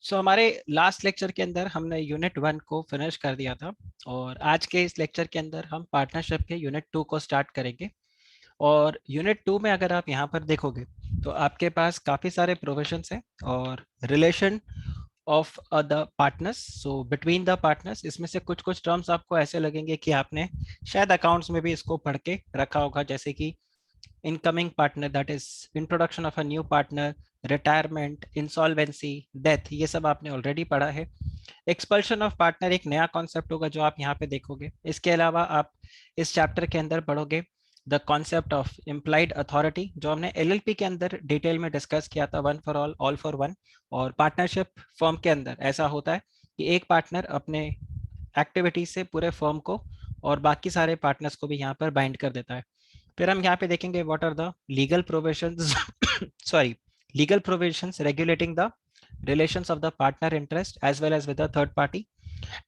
हमारे last lecture के अंदर हमने यूनिट 1 को फिनिश कर दिया था और आज के इस लेक्चर के अंदर हम पार्टनरशिप के यूनिट 2 को स्टार्ट करेंगे। और यूनिट 2 में अगर आप यहाँ पर देखोगे तो आपके पास काफ़ी सारे प्रोविजंस हैं और relation of the partners, so between the partners. इसमें से कुछ कुछ टर्म्स आपको ऐसे लगेंगे कि आपने शायद अकाउंट्स में भी इसको पढ़ के रखा होगा, जैसे कि incoming partner, that is introduction of a new partner, retirement, insolvency, death, ये सब आपने ऑलरेडी पढ़ा है। एक्सपल्शन ऑफ पार्टनर एक नया कॉन्सेप्ट होगा जो आप यहाँ पे देखोगे। इसके अलावा आप इस चैप्टर के अंदर पढ़ोगे the concept of implied authority, जो हमने एलएलपी के अंदर डिटेल में डिस्कस किया था, one for all for one. और पार्टनरशिप फर्म के अंदर ऐसा होता है कि एक पार्टनर अपने एक्टिविटीज से पूरे फर्म को और बाकी सारे पार्टनर्स को भी यहाँ पर बाइंड कर देता है। फिर हम यहाँ पे देखेंगे what are the legal provisions sorry legal provisions regulating the relations of the partner interest as well as with the third party.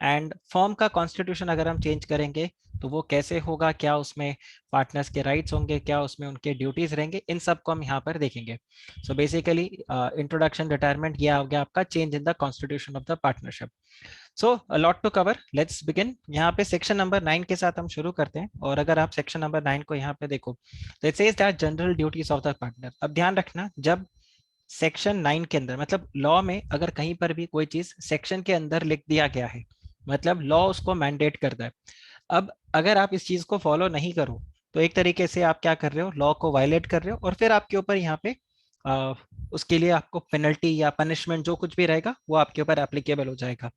And form का कॉन्स्टिट्यूशन अगर हम चेंज करेंगे तो वो कैसे होगा, क्या उसमें पार्टनर्स के राइट्स होंगे, क्या उसमें उनके ड्यूटीज रहेंगे, इन सब को हम यहाँ पर देखेंगे। सो बेसिकली इंट्रोडक्शन, रिटायरमेंट, ये आ गया आपका change in the constitution of the partnership. So a lot to cover, let's begin. यहाँ पे सेक्शन नंबर 9 के साथ हम शुरू करते हैं। और अगर आप सेक्शन नंबर 9 को यहाँ पे देखो तो it says that general duties of the partner. अब ध्यान रखना, जब सेक्शन 9 के अंदर, मतलब लॉ में अगर कहीं पर भी कोई चीज सेक्शन के अंदर लिख दिया गया है, मतलब लॉ उसको मैंडेट करता है। अब अगर आप इस चीज को फॉलो नहीं करो तो एक तरीके से आप क्या कर रहे हो, लॉ को वायलेट कर रहे हो, और फिर आपके ऊपर यहाँ पे आ, उसके लिए आपको पेनल्टी या पनिशमेंट जो कुछ भी रहेगा वो आपके ऊपर एप्लीकेबल हो जाएगा।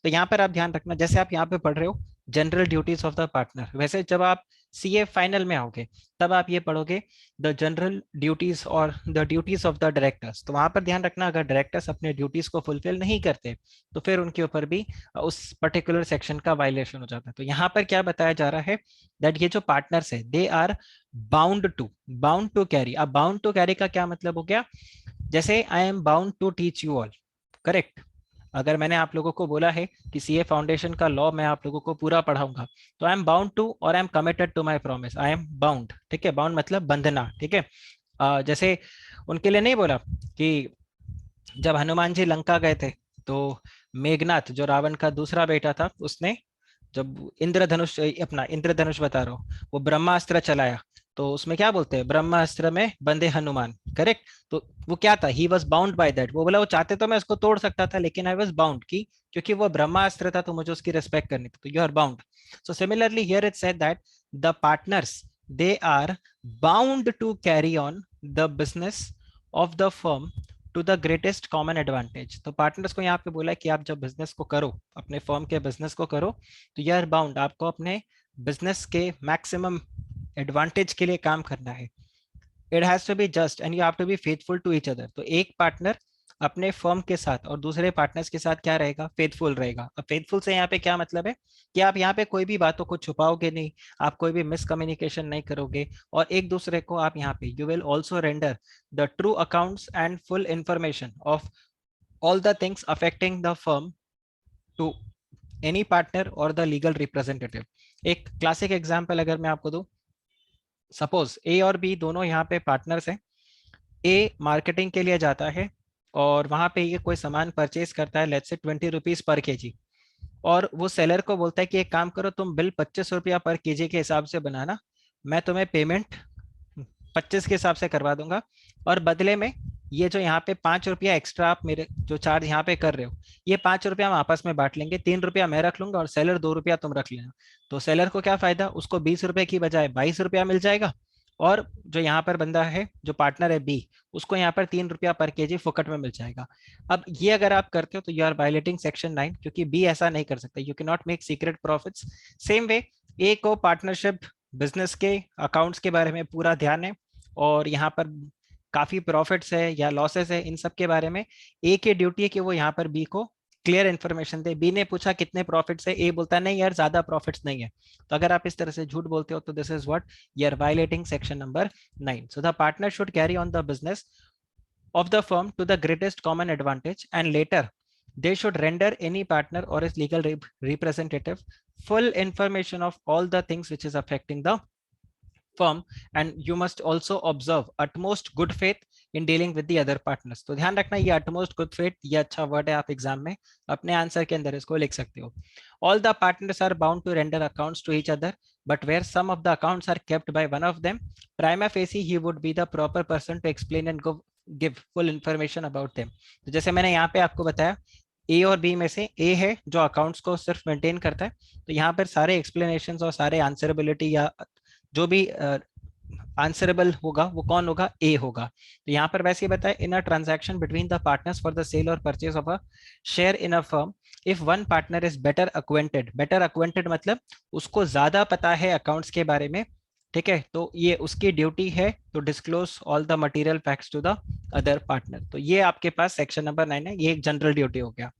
तो यहाँ पर आप ध्यान रखना, जैसे आप यहाँ पे पढ़ रहे हो general duties of the partner, वैसे जब आप सीए फाइनल में आओगे तब आप ये पढ़ोगे द जनरल ड्यूटीज और the duties of the directors. तो वहां पर ध्यान रखना, अगर डायरेक्टर्स अपने ड्यूटीज को फुलफिल नहीं करते तो फिर उनके ऊपर भी उस पर्टिकुलर सेक्शन का वायलेशन हो जाता है। तो यहाँ पर क्या बताया जा रहा है, दैट ये जो पार्टनर्स है they are bound to carry. अब बाउंड टू कैरी का क्या मतलब हो गया, जैसे I am bound to teach you all, correct. अगर मैंने आप लोगों को बोला है कि सीए फाउंडेशन का लॉ मैं आप लोगों को पूरा पढ़ाऊंगा, तो आई एम बाउंड टू और I am committed to my promise, I am bound, ठीक है। बाउंड मतलब बंधना, ठीक है। जैसे उनके लिए नहीं बोला कि जब हनुमान जी लंका गए थे तो मेघनाथ जो रावण का दूसरा बेटा था, उसने जब इंद्रधनुष, अपना इंद्रधनुष बता रहा हूँ, वो ब्रह्मास्त्र चलाया, तो उसमें क्या बोलते हैं, ब्रह्मास्त्र में बंदे हनुमान, करेक्ट। तो वो क्या था, he was bound by that. वो बोला वो चाहते तो मैं उसको तोड़ सकता था लेकिन आई वॉज बाउंड की, क्योंकि वो ब्रह्मास्त्र था तो मुझे उसकी रिस्पेक्ट करनी थी, तो you are bound. So similarly here it said that the partners they are bound to carry on the business of the firm to the greatest common advantage. तो पार्टनर्स को यहाँ पे बोला है कि आप जब बिजनेस को करो, अपने फर्म के बिजनेस को करो, तो यू आर बाउंड, आपको अपने बिजनेस के मैक्सिमम एडवांटेज के लिए काम करना है। It has to be just and you have to be faithful to each other. तो एक पार्टनर अपने फर्म के साथ और दूसरे पार्टनर्स के साथ क्या रहेगा, फेथफुल रहेगा। अब फेथफुल से यहाँ पे क्या मतलब है कि आप यहाँ पे कोई भी बातों को छुपाओगे नहीं, आप कोई भी मिसकम्युनिकेशन नहीं करोगे, और एक दूसरे को आप यहाँ पे you will also render the true accounts and full information of all the things affecting the firm to any partner or the legal representative। एक क्लासिक एग्जांपल अगर मैं आपको दूं, सपोज ए और बी दोनों यहाँ पे पार्टनर्स हैं। ए मार्केटिंग के लिए जाता है और वहां पे ये कोई सामान परचेज करता है, let's say 20 rupees per KG, और वो सेलर को बोलता है कि एक काम करो, तुम बिल 25 रुपया पर केजी के हिसाब से बनाना, मैं तुम्हें पेमेंट 25 के हिसाब से करवा दूंगा, और बदले में ये जो यहाँ पे 5 रुपया एक्स्ट्रा आप मेरे जो चार्ज यहाँ पे कर रहे हो, ये 5 रुपया हम आपस में बांट लेंगे, 3 रुपया मैं रख लूंगा और सेलर 2 रुपया तुम रख लेना। तो सेलर को क्या फायदा, उसको 20 रुपए की बजाय 22 रुपया मिल जाएगा, और जो यहाँ पर बंदा है जो पार्टनर है बी, उसको यहाँ पर 3 रुपया पर केजी फुकट में मिल जाएगा। अब ये अगर आप करते हो तो यू आर वायलेटिंग सेक्शन 9, क्योंकि बी ऐसा नहीं कर सकता, you can not make secret profits. Same way A को पार्टनरशिप बिजनेस के अकाउंट्स के बारे में पूरा ध्यान है, और यहाँ पर काफी प्रॉफिट्स है या लॉसेस है, इन सब के बारे में ए की ड्यूटी है कि वो यहाँ पर बी को क्लियर इन्फॉर्मेशन दे। बी ने पूछा कितने प्रॉफिट्स है, ए बोलता है नहीं यार ज्यादा प्रॉफिट्स नहीं है। तो अगर आप इस तरह से झूठ बोलते हो तो this is what you are violating section number 9। So the partner should carry on the business of the firm to the greatest common advantage, and later they should render any partner or his legal representative full information of all the things which is affecting the firm, and you must also observe utmost good faith in dealing with the other partners. तो ध्यान रखना ये utmost good faith, ये अच्छा word है, आप exam में अपने आंसर के अंदर इसको लिख सकते हो। All the partners are bound to render accounts to each other, but where some of the accounts are kept by one of them, prima facie he would be the proper person to explain and give full information about them। तो जैसे मैंने यहाँ पे आपको बताया, ए और B में से ए है जो अकाउंट्स को सिर्फ मेंटेन करता है, तो यहाँ पर सारे एक्सप्लेनेशन और सारे आंसरेबिलिटी या जो भी आंसरेबल होगा वो कौन होगा, ए होगा। तो यहाँ पर वैसे ही बताया, in a transaction between the partners for the sale और purchase of a share in a firm, if one partner is better acquainted मतलब उसको ज्यादा पता है अकाउंट्स के बारे में, ठीक है, तो ये उसकी ड्यूटी है to disclose all the material facts to the other partner. तो ये आपके पास सेक्शन नंबर 9 है, ये एक जनरल ड्यूटी हो गया।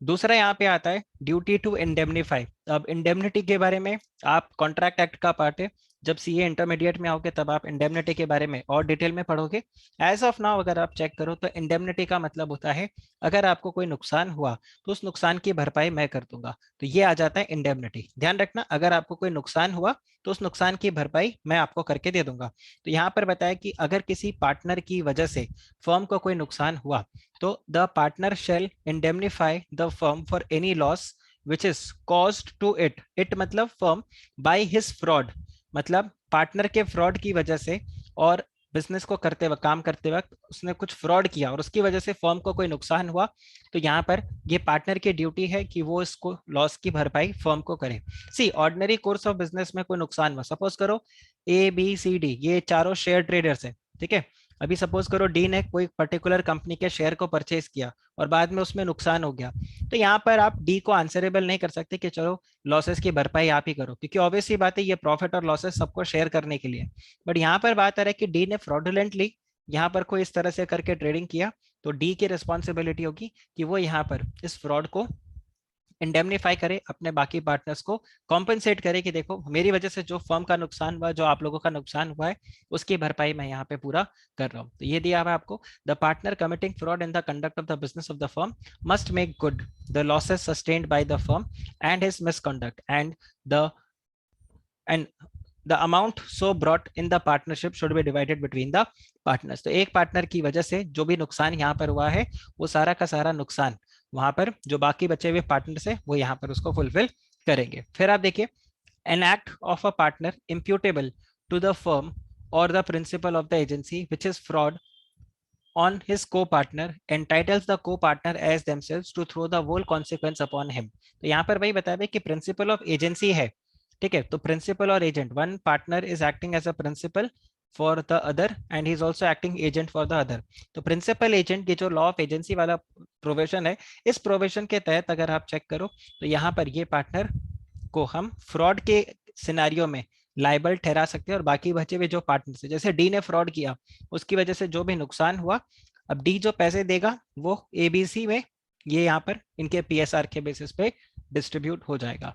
दूसरा यहाँ पे आता है ड्यूटी टू इंडेमनीफाई। अब इंडेमनिटी के बारे में आप कॉन्ट्रैक्ट एक्ट का पार्ट है, जब सीए इंटरमीडिएट में आओगे तब आप इंडेमनिटी के बारे में और डिटेल में पढ़ोगे। एज ऑफ नाउ अगर आप चेक करो तो इंडेमनिटी का मतलब होता है अगर आपको कोई नुकसान हुआ तो उस नुकसान की भरपाई मैं कर दूंगा, तो ये आ जाता है इंडेमनिटी। ध्यान रखना, अगर आपको कोई नुकसान हुआ तो उस नुकसान की भरपाई मैं आपको करके दे दूंगा। तो यहाँ पर बताया कि अगर किसी पार्टनर की वजह से फर्म को कोई नुकसान हुआ तो the partner shall indemnify the firm for any loss which is caused to it, it मतलब फर्म, बाय हिज फ्रॉड, मतलब पार्टनर के फ्रॉड की वजह से और बिजनेस को करते वक्त, काम करते वक्त उसने कुछ फ्रॉड किया और उसकी वजह से फर्म को कोई नुकसान हुआ, तो यहाँ पर ये पार्टनर की ड्यूटी है कि वो इसको लॉस की भरपाई फर्म को करे। सी ऑर्डिनरी कोर्स ऑफ बिजनेस में कोई नुकसान हुआ, सपोज करो ए बी सी डी ये चारों शेयर ट्रेडर्स है, ठीक है, अभी सपोज करो डी ने कोई पर्टिकुलर कंपनी के शेयर को परचेज किया और बाद में उसमें नुकसान हो गया, तो यहाँ पर आप डी को आंसरेबल नहीं कर सकते कि चलो लॉसेस की भरपाई आप ही करो, क्योंकि ऑब्वियसली बात है ये प्रॉफिट और लॉसेस सबको शेयर करने के लिए। बट यहाँ पर बात आ रहा है कि डी ने फ्रॉडुलेंटली यहाँ पर कोई इस तरह से करके ट्रेडिंग किया, तो डी की रिस्पॉन्सिबिलिटी होगी कि वो यहाँ पर इस फ्रॉड को इंडेमनीफाई करे, अपने बाकी पार्टनर्स को कॉम्पेंसेट करे कि देखो मेरी वजह से जो फर्म का नुकसान हुआ, जो आप लोगों का नुकसान हुआ है, उसकी भरपाई मैं यहाँ पे पूरा कर रहा हूँ। तो ये दिया हुआ आपको, the partner committing fraud in the conduct of the business of the firm must make good the losses sustained by the firm and his misconduct and the amount so brought in the partnership should be divided between the partners. तो एक partner की वजह से जो भी नुकसान यहाँ पर हुआ है वो सारा का सारा नुकसान वहां पर जो बाकी बचे हुए पार्टनर्स है वो यहाँ पर उसको फुलफिल करेंगे। फिर आप देखिए, an act of a partner imputable to the firm और the principal of the agency which is fraud on his co-partner entitles the co-partner as themselves to throw the whole consequence upon him। तो यहाँ पर वही बताया कि principle of agency है, ठीक है, तो प्रिंसिपल और agent, one partner is acting as a principal for the other and he is also acting agent for the other. तो प्रिंसिपल एजेंट, ये जो लॉ ऑफ एजेंसी वाला प्रोविजन है, इस प्रोविजन के तहत अगर आप चेक करो तो यहाँ पर ये पार्टनर को हम फ्रॉड के सिनारियो में लाइबल ठहरा सकते हैं और बाकी बचे हुए जो पार्टनर्स है, जैसे डी ने फ्रॉड किया उसकी वजह से जो भी नुकसान हुआ, अब डी जो पैसे देगा वो एबीसी में ये यहाँ पर इनके पीएसआर के बेसिस पे डिस्ट्रीब्यूट हो जाएगा।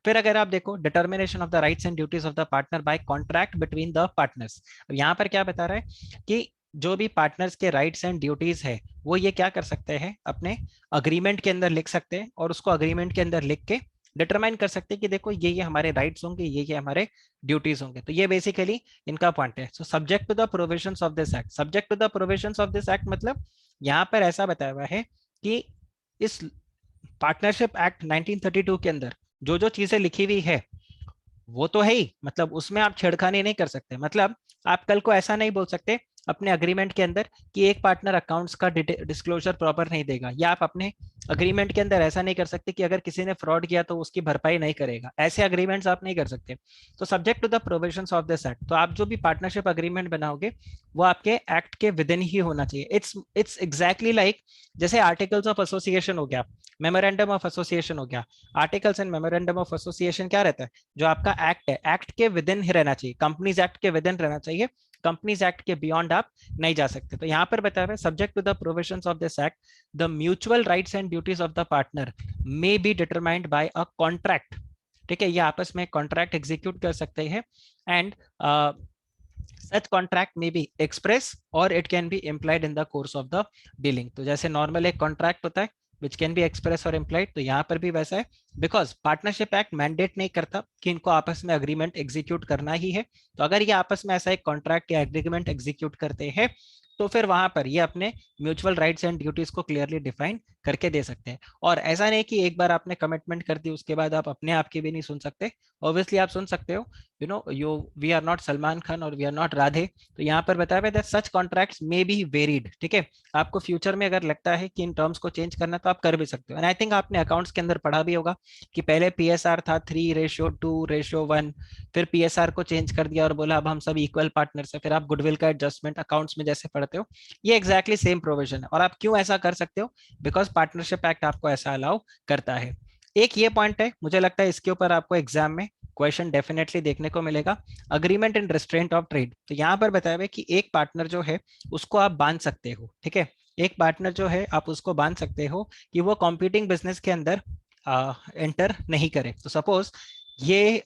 फिर अगर आप देखो, determination of the rights and duties of the partner by contract between the partners. अब यहाँ पर क्या बता रहा है कि जो भी पार्टनर्स के राइट्स एंड ड्यूटीज है वो ये क्या कर सकते हैं, अपने अग्रीमेंट के अंदर लिख सकते हैं और उसको अग्रीमेंट के अंदर लिख के डिटरमाइन कर सकते हैं कि देखो ये हमारे राइट्स होंगे, ये हमारे ड्यूटीज होंगे। तो ये बेसिकली इनका पॉइंट है। So subject to the provisions of this act, subject to the provisions of this act मतलब यहाँ पर ऐसा बताया हुआ है कि इस पार्टनरशिप एक्ट 1932 के अंदर जो जो चीजें लिखी हुई है वो तो है ही, मतलब उसमें आप छेड़खानी नहीं कर सकते। मतलब आप कल को ऐसा नहीं बोल सकते अपने अग्रीमेंट के अंदर कि एक पार्टनर अकाउंट्स का डिस्क्लोजर प्रॉपर नहीं देगा, या आप अपने अग्रीमेंट के अंदर ऐसा नहीं कर सकते कि अगर किसी ने फ्रॉड किया तो उसकी भरपाई नहीं करेगा, ऐसे अग्रीमेंट्स आप नहीं कर सकते। तो subject to the provisions of this act, तो आप जो भी पार्टनरशिप अग्रीमेंट बनाओगे वो आपके एक्ट के विद इन ही होना चाहिए। इट्स एग्जैक्टली लाइक जैसे आर्टिकल्स ऑफ एसोसिएशन हो गया, मेमोरेंडम ऑफ एसोसिएशन हो गया। Articles and memorandum of association क्या रहता है, जो आपका एक्ट है, एक्ट के विद इन ही रहना चाहिए, कंपनीज एक्ट के विद इन रहना चाहिए, कंपनीज एक्ट के बियॉन्ड आप नहीं जा सकते। तो यहाँ पर बताया है, subject to the provisions of this act the mutual rights and duties of the partner may be determined by a contract. ठीक है, ये आपस में कॉन्ट्रैक्ट एग्जीक्यूट कर सकते हैं and such contract may be express or it can be implied in the course of the dealing। तो जैसे नॉर्मल एक कॉन्ट्रैक्ट होता है which can be express or implied, तो यहाँ पर भी वैसा है, बिकॉज पार्टनरशिप एक्ट मैंडेट नहीं करता कि इनको आपस में अग्रीमेंट एग्जीक्यूट करना ही है। तो अगर ये आपस में ऐसा एक कॉन्ट्रैक्ट या एग्रीमेंट एग्जीक्यूट करते हैं तो फिर वहां पर ये अपने म्यूचुअल राइट्स एंड ड्यूटीज को क्लियरली डिफाइन करके दे सकते हैं। और ऐसा नहीं कि एक बार आपने कमिटमेंट कर दी उसके बाद आप अपने आप की भी नहीं सुन सकते। ऑब्वियसली आप सुन सकते हो, you we are not Salman Khan और वी आर नॉट राधे। तो यहाँ पर बताया हुआ है सच कॉन्ट्रैक्ट्स मे बी वेरिड, ठीक है। आपको फ्यूचर में अगर लगता है कि इन टर्म्स को चेंज करना तो आप कर भी सकते हो। एंड आई थिंक आपने अकाउंट्स के अंदर पढ़ा भी होगा कि पहले पीएसआर था 3:2:1, फिर पीएसआर को चेंज कर दिया और बोला अब हम सब इक्वल पार्टनर्स है, फिर आप गुडविल का एडजस्टमेंट अकाउंट्स में जैसे पढ़ते हो, ये एग्जैक्टली सेम प्रोविजन है। और आप क्यों ऐसा कर सकते हो? बिकॉज पार्टनरशिप एक्ट आपको ऐसा अलाउ करता है। एक ये पॉइंट है, मुझे लगता है इसके ऊपर आपको एग्जाम में क्वेश्चन डेफिनेटली देखने को मिलेगा, agreement in restraint of trade. तो यहाँ पर बताया हुआ है कि एक पार्टनर जो है उसको आप बांध सकते हो, ठीक है। एक पार्टनर जो है आप उसको बांध सकते हो कि वो कॉम्पीटिंग बिजनेस के अंदर एंटर नहीं करे। तो सपोज ये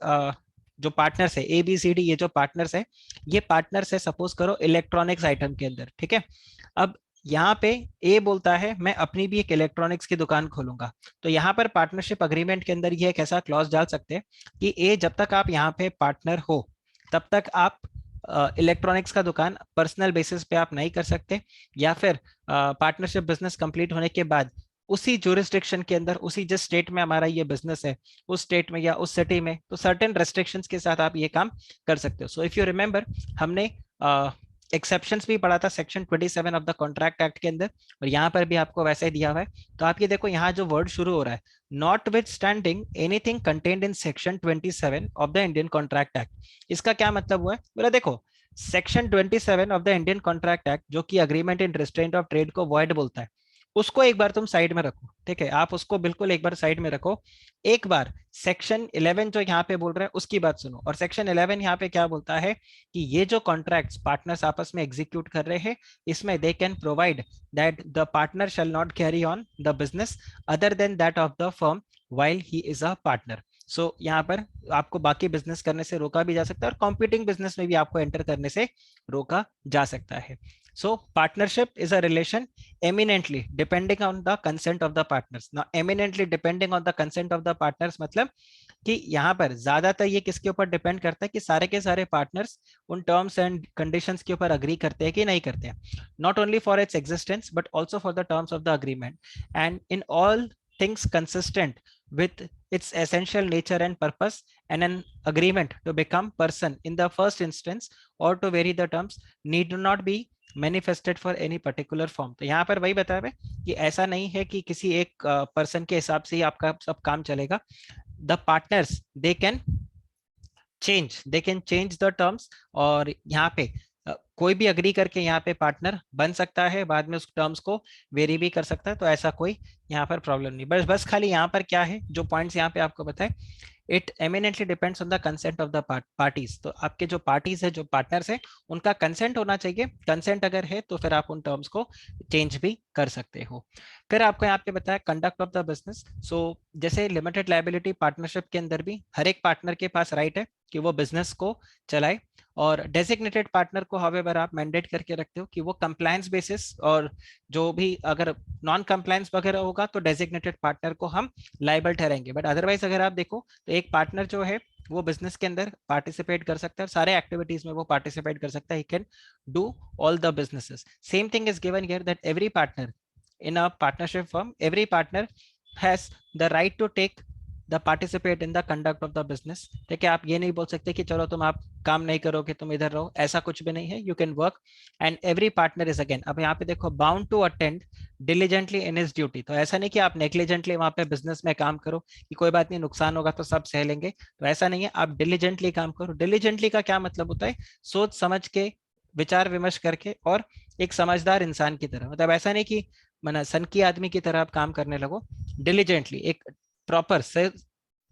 जो पार्टनर्स है ABCD, ये जो पार्टनर्स है, ये पार्टनर्स है सपोज करो इलेक्ट्रॉनिक्स आइटम के अंदर, ठीक है। अब यहाँ पे ए बोलता है मैं अपनी भी एक इलेक्ट्रॉनिक्स की दुकान खोलूंगा। तो यहाँ पर पार्टनरशिप अग्रीमेंट के अंदर ये एक ऐसा क्लॉज डाल सकते हैं कि ए जब तक आप यहाँ पे पार्टनर हो तब तक आप इलेक्ट्रॉनिक्स का दुकान पर्सनल बेसिस पे आप नहीं कर सकते, या फिर पार्टनरशिप बिजनेस कंप्लीट होने के बाद उसी जुरिस्डिक्शन के अंदर, उसी जिस स्टेट में हमारा ये बिजनेस है उस स्टेट में या उस सिटी में, तो सर्टेन रेस्ट्रिक्शंस के साथ आप ये काम कर सकते हो। सो इफ यू रिमेंबर, हमने एक्सेप्शंस भी पढ़ा था section 27 of the contract act के अंदर, और यहाँ पर भी आपको वैसे ही दिया हुआ है। तो आप ये देखो, यहाँ जो वर्ड शुरू हो रहा है, not with standing anything contained in section 27 of the Indian contract act. इसका क्या मतलब हुआ है? बोला देखो, section 27 of the Indian contract act जो कि agreement in restraint of trade को वॉइड बोलता है, उसको एक बार तुम साइड में रखो, ठीक है। आप उसको बिल्कुल एक बार साइड में रखो। एक बार सेक्शन 11 जो यहाँ पे बोल रहा है उसकी बात सुनो। और सेक्शन 11 यहाँ पे क्या बोलता है कि ये जो कॉन्ट्रैक्ट्स पार्टनर्स आपस में एग्जीक्यूट कर रहे हैं, इसमें they can provide that the partner shall not carry on the business other than that of the firm while he is a partner। सो यहाँ पर आपको बाकी बिजनेस करने से रोका भी जा सकता है और कॉम्पिटिंग बिजनेस में भी आपको एंटर करने से रोका जा सकता है। सो partnership is a relation eminently depending on the consent of the partners। now eminently depending on the consent of the partners मतलब कि यहाँ पर ज्यादातर ये किसके ऊपर डिपेंड करता है कि सारे के सारे पार्टनर्स उन टर्म्स एंड कंडीशंस के ऊपर अग्री करते हैं कि नहीं करते हैं, not only for its existence but also for the terms of the agreement and in all things consistent with its essential nature and purpose, and an agreement to become person in the first instance or to vary the terms need not be manifested for any particular form. तो यहाँ पर वही बताया है कि ऐसा नहीं है कि किसी एक पर्सन के हिसाब से ही आपका सब काम चलेगा। The partners they can change the terms, और यहाँ पे कोई भी अग्री करके यहाँ पे पार्टनर बन सकता है, बाद में उस टर्म्स को वेरी भी कर सकता है। तो ऐसा कोई यहाँ पर प्रॉब्लम नहीं। बस खाली यहाँ पर क्या है, जो पॉइंट्स यहाँ पे आपको बताए, it eminently depends on the consent of the parties. तो आपके जो पार्टीज है, जो पार्टनर्स है, उनका कंसेंट होना चाहिए। कंसेंट अगर है तो फिर आप उन टर्म्स को चेंज भी कर सकते हो। फिर आपको यहाँ पे बताया कंडक्ट ऑफ द बिजनेस। सो जैसे लिमिटेड लायबिलिटी पार्टनरशिप के अंदर भी हर एक पार्टनर के पास राइट है कि वो बिजनेस को चलाए, और डेजिग्नेटेड पार्टनर को हावेवर आप मैंडेट करके रखते हो कि वो कंप्लायंस बेसिस, और जो भी अगर नॉन कंप्लायंस वगैरह होगा तो डेजिग्नेटेड पार्टनर को हम लाइबल ठहराएंगे। बट अदरवाइज अगर आप देखो तो एक पार्टनर जो है वो बिजनेस के अंदर पार्टिसिपेट कर सकता है, सारे एक्टिविटीज में वो पार्टिसिपेट कर सकता है, he can do all the businesses. Same thing is given here that every partner in a partnership firm, every partner has the right to take the participate in the conduct of the business. ठीक है, आप ये नहीं बोल सकते कि चलो तुम आप काम नहीं करोगे, तुम इधर रहो, ऐसा कुछ भी नहीं है। You can work and every partner is again, अब यहाँ पे देखो, bound to attend diligently in his duty. तो ऐसा नहीं कि आप नेग्लिजेंटली वहां पे बिजनेस में काम करो कि कोई बात नहीं, नुकसान होगा तो सब सह लेंगे, तो ऐसा नहीं है। आप डिलीजेंटली काम करो। डिलीजेंटली का क्या मतलब होता है? सोच समझ के, विचार विमर्श करके, और एक समझदार इंसान की तरह। मतलब ऐसा नहीं कि मना सन की आदमी की तरह आप काम करने लगो। डिलीजेंटली एक प्रॉपर से,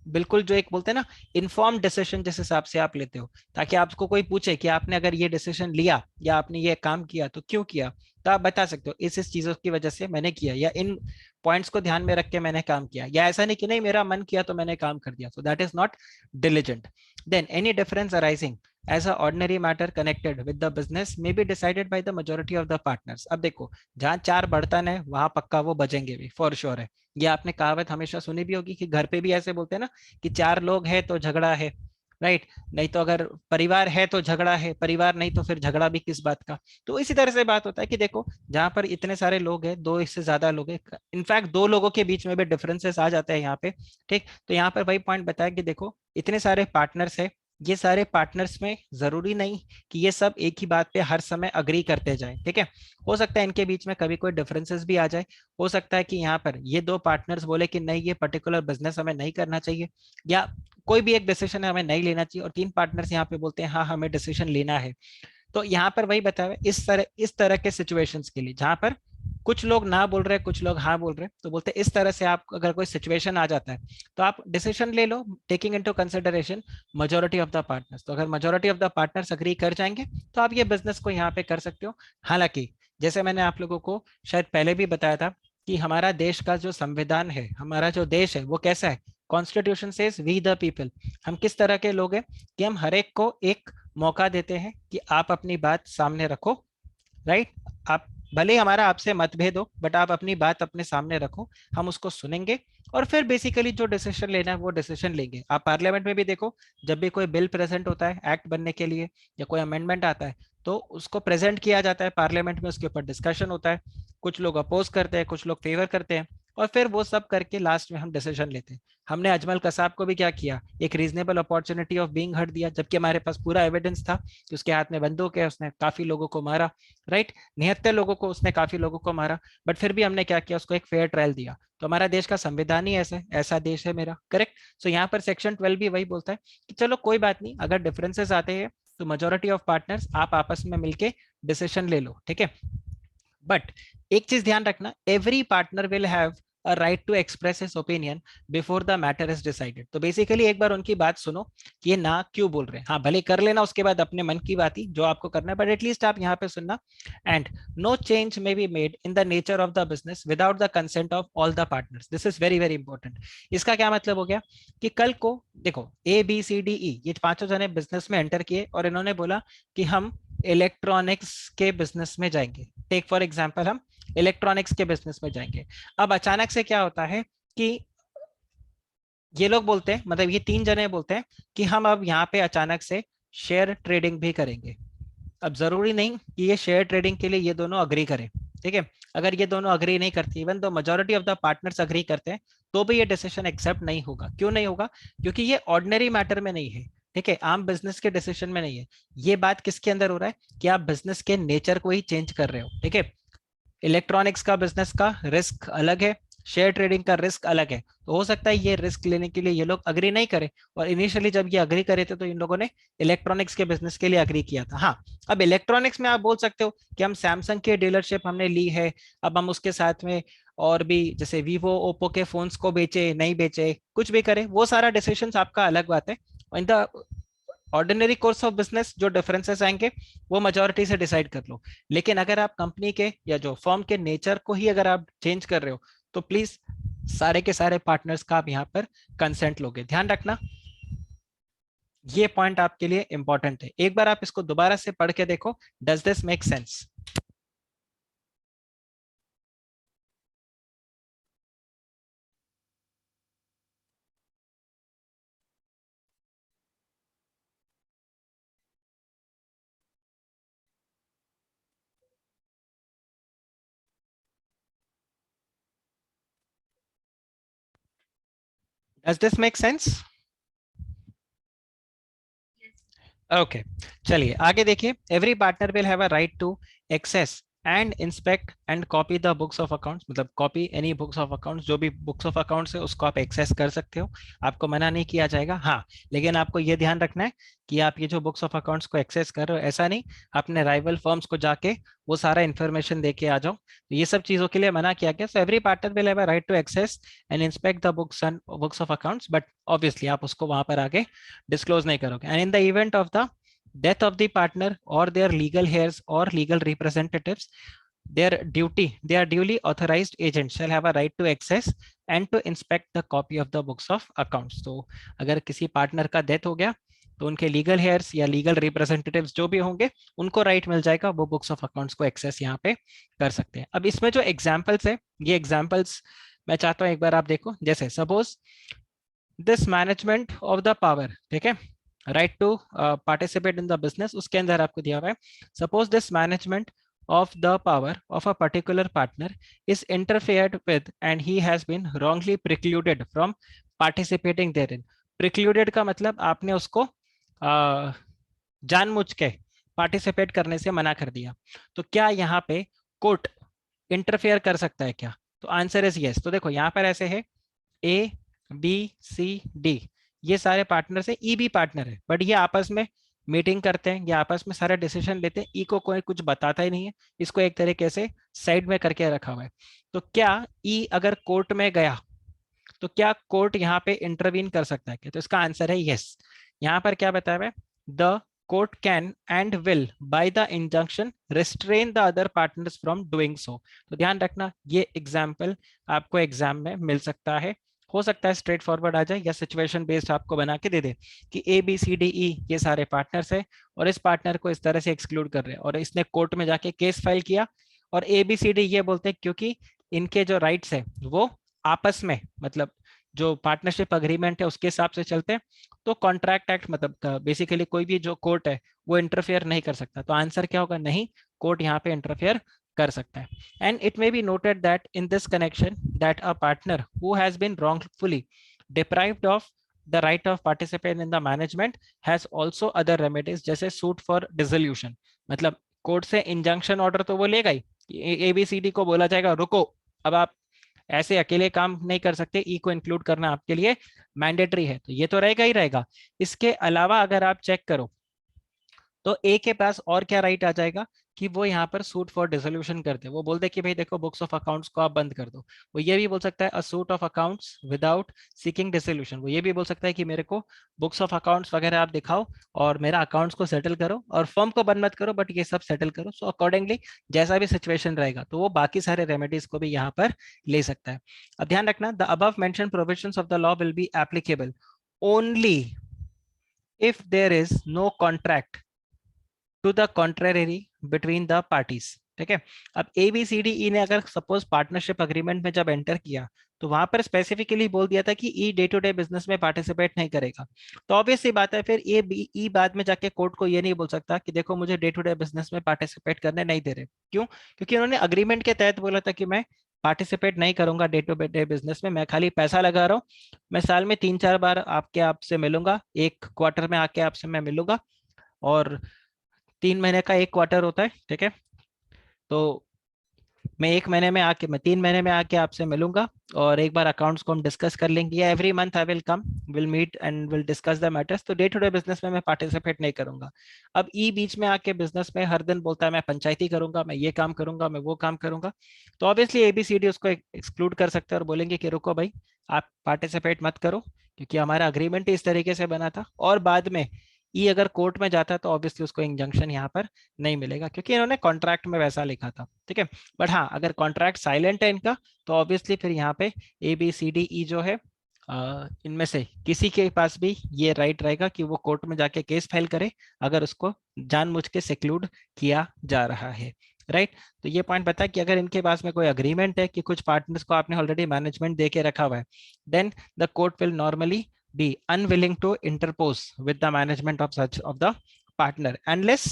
बिल्कुल जो एक बोलते हैं ना, इन्फॉर्म डिसीजन जिस हिसाब से आप लेते हो, ताकि आपको कोई पूछे कि आपने अगर ये डिसीजन लिया या आपने ये काम किया तो क्यों किया, तो आप बता सकते हो इस चीजों की वजह से मैंने किया, या इन पॉइंट्स को ध्यान में रख के मैंने काम किया, या ऐसा नहीं कि नहीं मेरा मन किया तो मैंने काम कर दिया। So that is not diligent. Then any difference arising as a ordinary matter connected with the business may be decided by the majority of the partners। अब देखो, जहां चार बर्तन है वहां पक्का वो बजेंगे भी, फॉर श्योर है। ये आपने कहावत हमेशा सुनी भी होगी कि घर पे भी ऐसे बोलते हैं ना कि चार लोग हैं तो झगड़ा है, राइट। नहीं तो अगर परिवार है तो झगड़ा है, परिवार नहीं तो फिर झगड़ा भी किस बात का। तो इसी तरह से बात होता है कि देखो जहां पर इतने सारे लोग हैं, दो इससे ज्यादा लोग हैं, इनफैक्ट दो लोगों के बीच में भी डिफरेंसेस आ जाते हैं यहाँ पे। ठीक, तो यहाँ पर वही पॉइंट बताया कि देखो इतने सारे पार्टनर्स है, ये सारे पार्टनर्स में जरूरी नहीं कि ये सब एक ही बात पे हर समय अग्री करते जाएं। ठीक है, हो सकता है इनके बीच में कभी कोई डिफरेंसेस भी आ जाए। हो सकता है कि यहाँ पर ये दो पार्टनर्स बोले कि नहीं ये पर्टिकुलर बिजनेस हमें नहीं करना चाहिए, या कोई भी एक डिसीजन है हमें नहीं लेना चाहिए, और तीन पार्टनर्स यहाँ पे बोलते हैं हाँ हमें डिसीजन लेना है। तो यहाँ पर वही बताया हुआ है, इस तरह के सिचुएशंस के लिए जहां पर कुछ लोग ना बोल रहे हैं कुछ लोग हाँ बोल रहे हैं, तो बोलते हैं इस तरह से आप अगर कोई सिचुएशन आ जाता है तो आप डिसीजन ले लो taking into consideration majority of the partners. तो अगर majority of the partners agree कर जाएंगे तो आप ये बिजनेस को यहाँ पे कर सकते हो। हालांकि जैसे मैंने आप लोगों को शायद पहले भी बताया था कि हमारा देश का जो संविधान है, हमारा जो देश है वो कैसा है, constitution says we the people. हम किस तरह के लोग हैं कि हम हर एक को एक मौका देते हैं कि आप अपनी बात सामने रखो। राइट, आप भले ही हमारा आपसे मतभेद हो बट आप अपनी बात अपने सामने रखो, हम उसको सुनेंगे और फिर बेसिकली जो डिसीजन लेना है वो डिसीजन लेंगे। आप पार्लियामेंट में भी देखो, जब भी कोई बिल प्रेजेंट होता है एक्ट बनने के लिए या कोई अमेंडमेंट आता है तो उसको प्रेजेंट किया जाता है पार्लियामेंट में, उसके ऊपर डिस्कशन होता है, कुछ लोग अपोज करते हैं कुछ लोग फेवर करते हैं, और फिर वो सब करके लास्ट में हम डिसीजन लेते हैं। हमने अजमल कसाब को भी क्या किया, एक reasonable opportunity of being heard दिया, जबकि हमारे पास पूरा एविडेंस था कि उसके हाथ में बंदूक है, उसने काफी लोगों को मारा। राइट, 79 लोगों को उसने काफी लोगों को मारा, बट फिर भी हमने क्या किया, उसको एक फेयर ट्रायल दिया। तो हमारा देश का संविधान ही ऐसा है, ऐसा देश है मेरा। करेक्ट। सो यहाँ पर सेक्शन 12 भी वही बोलता है कि चलो कोई बात नहीं, अगर डिफरेंसेस आते हैं तो मेजोरिटी ऑफ पार्टनर्स आप आपस में मिलके डिसीजन ले लो। ठीक है, बट एक चीज ध्यान रखना, every partner will have a right to express his opinion before the matter is decided. तो बेसिकली एक बार उनकी बात सुनो कि ये ना क्यों बोल रहे हैं, हाँ भले कर लेना उसके बाद अपने मन की बात ही जो आपको करना है, बट एटलीस्ट आप यहाँ पे सुनना। And no change may be made in the nature of the business without the consent of all the partners. This is very very important. इसका क्या मतलब हो गया कि कल को देखो ABCDE ये पांचों जने बिजनेस में एंटर किए और इन्होंने बोला कि हम इलेक्ट्रॉनिक्स के बिजनेस में जाएंगे। टेक फॉर एग्जांपल हम इलेक्ट्रॉनिक्स के बिजनेस में जाएंगे। अब अचानक से क्या होता है कि ये लोग बोलते हैं, मतलब ये तीन जने बोलते हैं कि हम अब यहाँ पे अचानक से शेयर ट्रेडिंग भी करेंगे। अब जरूरी नहीं कि ये शेयर ट्रेडिंग के लिए ये दोनों अग्री करें। ठीक है, अगर ये दोनों अग्री नहीं करते, इवन तो majority of the partners agree करते हैं, तो भी ये डिसीजन एक्सेप्ट नहीं होगा। क्यों नहीं होगा, क्योंकि ये ऑर्डिनरी मैटर में नहीं है। ठीक है, आम बिजनेस के डिसीजन में नहीं है। ये बात किसके अंदर हो रहा है कि आप बिजनेस के नेचर को ही चेंज कर रहे हो। ठीक है, इलेक्ट्रॉनिक्स का बिजनेस का रिस्क अलग है, शेयर ट्रेडिंग का रिस्क अलग है। तो हो सकता है ये रिस्क लेने के लिए ये लोग अग्री नहीं करें, और इनिशियली जब ये अग्री करे थे तो इन लोगों ने इलेक्ट्रॉनिक्स के बिजनेस के लिए अग्री किया था। हाँ, अब इलेक्ट्रॉनिक्स में आप बोल सकते हो कि हम सैमसंग की डीलरशिप हमने ली है, अब हम उसके साथ में और भी जैसे वीवो ओप्पो के फोन्स को बेचे नहीं बेचे कुछ भी करें, वो सारा डिसीजन आपका अलग बात है। In the ordinary course of business जो डिफरेंसेस आएंगे वो मेजोरिटी से डिसाइड कर लो। लेकिन अगर आप कंपनी के या जो फर्म के नेचर को ही अगर आप चेंज कर रहे हो तो प्लीज सारे के सारे पार्टनर्स का आप यहाँ पर कंसेंट लोगे। ध्यान रखना, ये पॉइंट आपके लिए इंपॉर्टेंट है। एक बार आप इसको दोबारा से पढ़ के देखो, does this make sense? Does this make sense? Okay, चलिए आगे देखिए। Every partner will have a right to access and inspect and copy the books of accounts, मतलब copy any books of accounts, जो भी बुक्स ऑफ अकाउंट्स है उसको आप access कर सकते हो, आपको मना नहीं किया जाएगा। हाँ, लेकिन आपको ये ध्यान रखना है कि आप ये जो बुक्स ऑफ अकाउंट्स को एक्सेस कर रहे हो, ऐसा नहीं अपने राइवल फर्म्स को जाके वो सारा इन्फॉर्मेशन दे के आ जाओ। तो ये सब चीजों के लिए मना किया गया। So every partner will have a right to access and inspect the books of accounts, but obviously आप उसको वहां पर आगे डिस्क्लोज नहीं करोगे। And in the event of the death of the partner or their legal heirs or legal representatives, they are duly authorized agents shall have a right to access and to inspect the copy of the books of accounts। तो अगर किसी partner का death हो गया तो उनके legal hairs या legal representatives जो भी होंगे उनको राइट मिल जाएगा, वो बुक्स ऑफ अकाउंट्स को एक्सेस यहाँ पे कर सकते हैं। अब इसमें जो एग्जाम्पल्स है, ये एग्जाम्पल्स मैं चाहता हूँ एक बार आप देखो। जैसे suppose this management of the power, ठीक है, right to participate in the business, उसके अंदर आपको दिया हुआ है suppose this management of the power of a particular partner is interfered with and he has been wrongly precluded from participating therein. Precluded का मतलब आपने उसको जानबूझ के पार्टिसिपेट करने से मना कर दिया। तो क्या यहाँ पे कोर्ट इंटरफेयर कर सकता है क्या? तो आंसर इज यस। तो देखो यहाँ पर ऐसे है ए बी सी डी, ये सारे पार्टनर है, ई भी पार्टनर है, बट ये आपस में मीटिंग करते हैं, ये आपस में सारे डिसीजन लेते हैं, ई को कोई कुछ बताता ही नहीं है, इसको एक तरीके से साइड में करके रखा हुआ है। तो क्या ई अगर कोर्ट में गया तो क्या कोर्ट यहाँ पे इंटरवीन कर सकता है क्या? तो इसका आंसर है यस। यहाँ पर क्या बताया है, the court can and will by the injunction restrain the other partners from doing so. तो ध्यान रखना ये एग्जाम्पल आपको एग्जाम में मिल सकता है, हो सकता है स्ट्रेट फॉरवर्ड आ जाए या सिचुएशन बेस्ड आपको बना के दे दे कि A B C D E ये सारे पार्टनर्स है और इस पार्टनर को इस तरह से एक्सक्लूड कर रहे हैं और इसने कोर्ट में जाके केस फाइल किया और ए बी सी डी ये बोलते हैं क्योंकि इनके जो राइट्स है वो आपस में, मतलब जो पार्टनरशिप अग्रीमेंट है उसके हिसाब से चलते हैं, तो कॉन्ट्रैक्ट एक्ट मतलब बेसिकली कोई भी जो कोर्ट है वो इंटरफेयर नहीं कर सकता। तो आंसर क्या होगा, नहीं, कोर्ट यहाँ पे इंटरफेयर कर सकता है। And it may be noted that in this connection that a partner who has been wrongfully deprived of the right of participate in the management has also other remedies जैसे suit for dissolution. मतलब court से injunction order तो वो लेगा ही, ABCD को बोला जाएगा रुको, अब आप ऐसे अकेले काम नहीं कर सकते, ई को इंक्लूड करना आपके लिए मैंडेटरी है, तो ये तो रहेगा ही रहेगा। इसके अलावा अगर आप चेक करो तो ए के पास और क्या राइट आ जाएगा कि वो यहाँ पर सूट फॉर डिसोल्यूशन करते, वो बोलते कि भाई देखो बुक्स ऑफ अकाउंट्स को आप बंद कर दो। वो ये भी बोल सकता है अ suit of accounts without seeking dissolution, वो ये भी बोल सकता है कि मेरे को बुक्स ऑफ अकाउंट्स वगैरह आप दिखाओ और मेरा अकाउंट्स को सेटल करो और फर्म को बंद मत करो बट ये सब सेटल करो। सो अकॉर्डिंगली जैसा भी सिचुएशन रहेगा तो वो बाकी सारे रेमेडीज को भी यहाँ पर ले सकता है। अब ध्यान रखना the above mentioned provisions of the law will be applicable only if there is no contract to the contrary between the parties. ठीक है, अब A B C D E ने अगर सपोज पार्टनरशिप अग्रीमेंट में जब एंटर किया तो वहां पर स्पेसिफिकली बोल दिया था कि E day to day business में पार्टिसिपेट नहीं करेगा, तो ऑब्वियसली बात है फिर ए बी ई बाद में जाके कोर्ट को ये नहीं बोल सकता कि देखो मुझे डे टू डे बिजनेस में पार्टिसिपेट करने नहीं दे रहे। क्यों? क्योंकि उन्होंने अग्रीमेंट के तहत बोला था कि मैं पार्टिसिपेट नहीं करूंगा डे टू डे बिजनेस में, मैं खाली पैसा लगा रहा हूँ, मैं साल में 3-4 बार आपसे मिलूंगा, एक क्वार्टर में आके आपसे मैं मिलूंगा और 3 महीने का एक क्वार्टर होता है। ठीक है, तो मैं 1 महीने में आके, मैं 3 महीने में आके आपसे मिलूंगा और एक बार अकाउंट्स को हम डिस्कस कर लेंगे, या every month I will come, will meet and will discuss the matters. तो डे टू डे बिजनेस में मैं पार्टिसिपेट नहीं करूंगा। अब ई बीच में आके बिजनेस में हर दिन बोलता है मैं पंचायती करूंगा, मैं ये काम करूंगा, मैं वो काम करूंगा, तो ऑब्वियसली एबीसीडी उसको एक्सक्लूड कर सकते हैं और बोलेंगे कि रुको भाई आप पार्टिसिपेट मत करो क्योंकि हमारा अग्रीमेंट इस तरीके से बना था। और बाद में ई अगर कोर्ट में जाता है तो ऑब्वियसली उसको इंजंक्शन यहाँ पर नहीं मिलेगा क्योंकि इन्होंने कॉन्ट्रैक्ट में वैसा लिखा था। ठीक है, बट हाँ अगर कॉन्ट्रैक्ट साइलेंट है इनका तो ऑब्वियसली फिर यहाँ पे A B C D E जो है इनमें से किसी के पास भी ये राइट रहेगा कि वो कोर्ट में जाके केस फाइल करे अगर उसको जानबूझ के सेक्लूड किया जा रहा है। राइट, तो ये पॉइंट बता कि अगर इनके पास में कोई अग्रीमेंट है कि कुछ पार्टनर्स को आपने ऑलरेडी मैनेजमेंट दे के रखा हुआ है, then the court will normally be unwilling to interpose with the management of such of the partner unless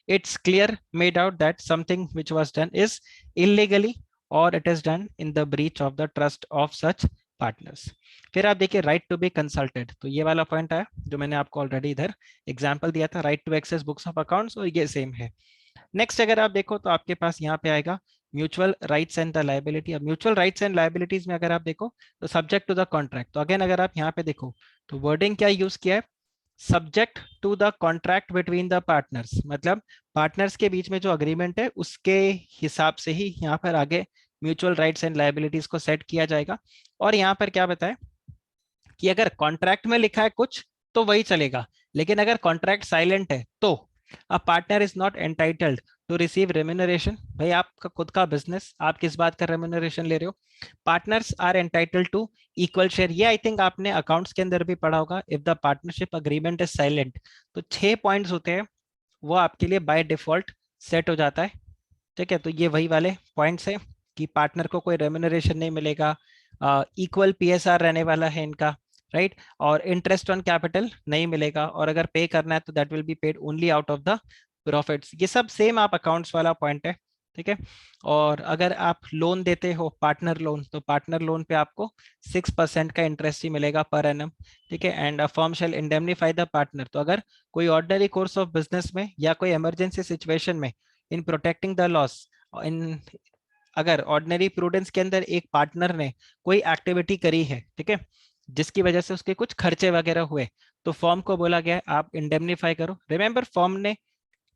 it's clear made out that something which was done is illegally or it is done in the breach of the trust of such partners। फिर आप देखिए right to be consulted, तो ये वाला point आया जो मैंने आपको ऑलरेडी इधर एग्जांपल दिया था, right to access books of accounts, और ये सेम है। नेक्स्ट अगर आप देखो तो आपके पास यहाँ पे आएगा mutual rights and the liability. अब म्यूचुअल राइट्स एंड लायबिलिटीज में अगर आप देखो तो सब्जेक्ट टू द कॉन्ट्रैक्ट, तो अगेन अगर आप यहाँ पे देखो तो वर्डिंग क्या यूज किया है, subject to the contract between the partners, मतलब पार्टनर्स के बीच में जो अग्रीमेंट है उसके हिसाब से ही यहाँ पर आगे म्यूचुअल राइट्स एंड लायबिलिटीज को सेट किया जाएगा। और यहाँ पर क्या बताए कि अगर कॉन्ट्रैक्ट में लिखा है कुछ तो वही चलेगा, लेकिन अगर कॉन्ट्रैक्ट साइलेंट है तो a partner is not entitled to receive remuneration. भाई आपका खुद का बिजनेस, आप किस बात का रेम्यूनरेशन ले रहे हो? Partners are entitled to equal share, ये आई थिंक आपने अकाउंट्स के अंदर भी पढ़ा होगा। If the partnership agreement is silent तो 6 पॉइंट्स होते हैं, वो आपके लिए बाय डिफॉल्ट सेट हो जाता है। ठीक है, तो ये वही वाले पॉइंट्स है कि पार्टनर को कोई रेम्यूनरेशन नहीं मिलेगा, इक्वल पीएसआर रहने वाला है इनका, राइट। और इंटरेस्ट ऑन कैपिटल नहीं मिलेगा, और अगर पे करना है तो that will be paid only out of the profits. ये सब सेम आप अकाउंट्स वाला पॉइंट है, ठीक है। और अगर आप लोन देते हो पार्टनर लोन, तो पार्टनर लोन पे आपको 6% का इंटरेस्ट ही मिलेगा पर एनम, ठीक है। And a firm shall indemnify the partner, तो अगर कोई ऑर्डिनरी कोर्स ऑफ बिजनेस में या कोई इमरजेंसी सिचुएशन में इन प्रोटेक्टिंग द लॉस, इन अगर ऑर्डिनरी प्रूडेंस के अंदर एक पार्टनर ने कोई एक्टिविटी करी है, ठीक है, जिसकी वजह से उसके कुछ खर्चे वगैरह हुए, तो फॉर्म को बोला गया है आप इंडेमनीफाई करो। रिमेंबर फॉर्म ने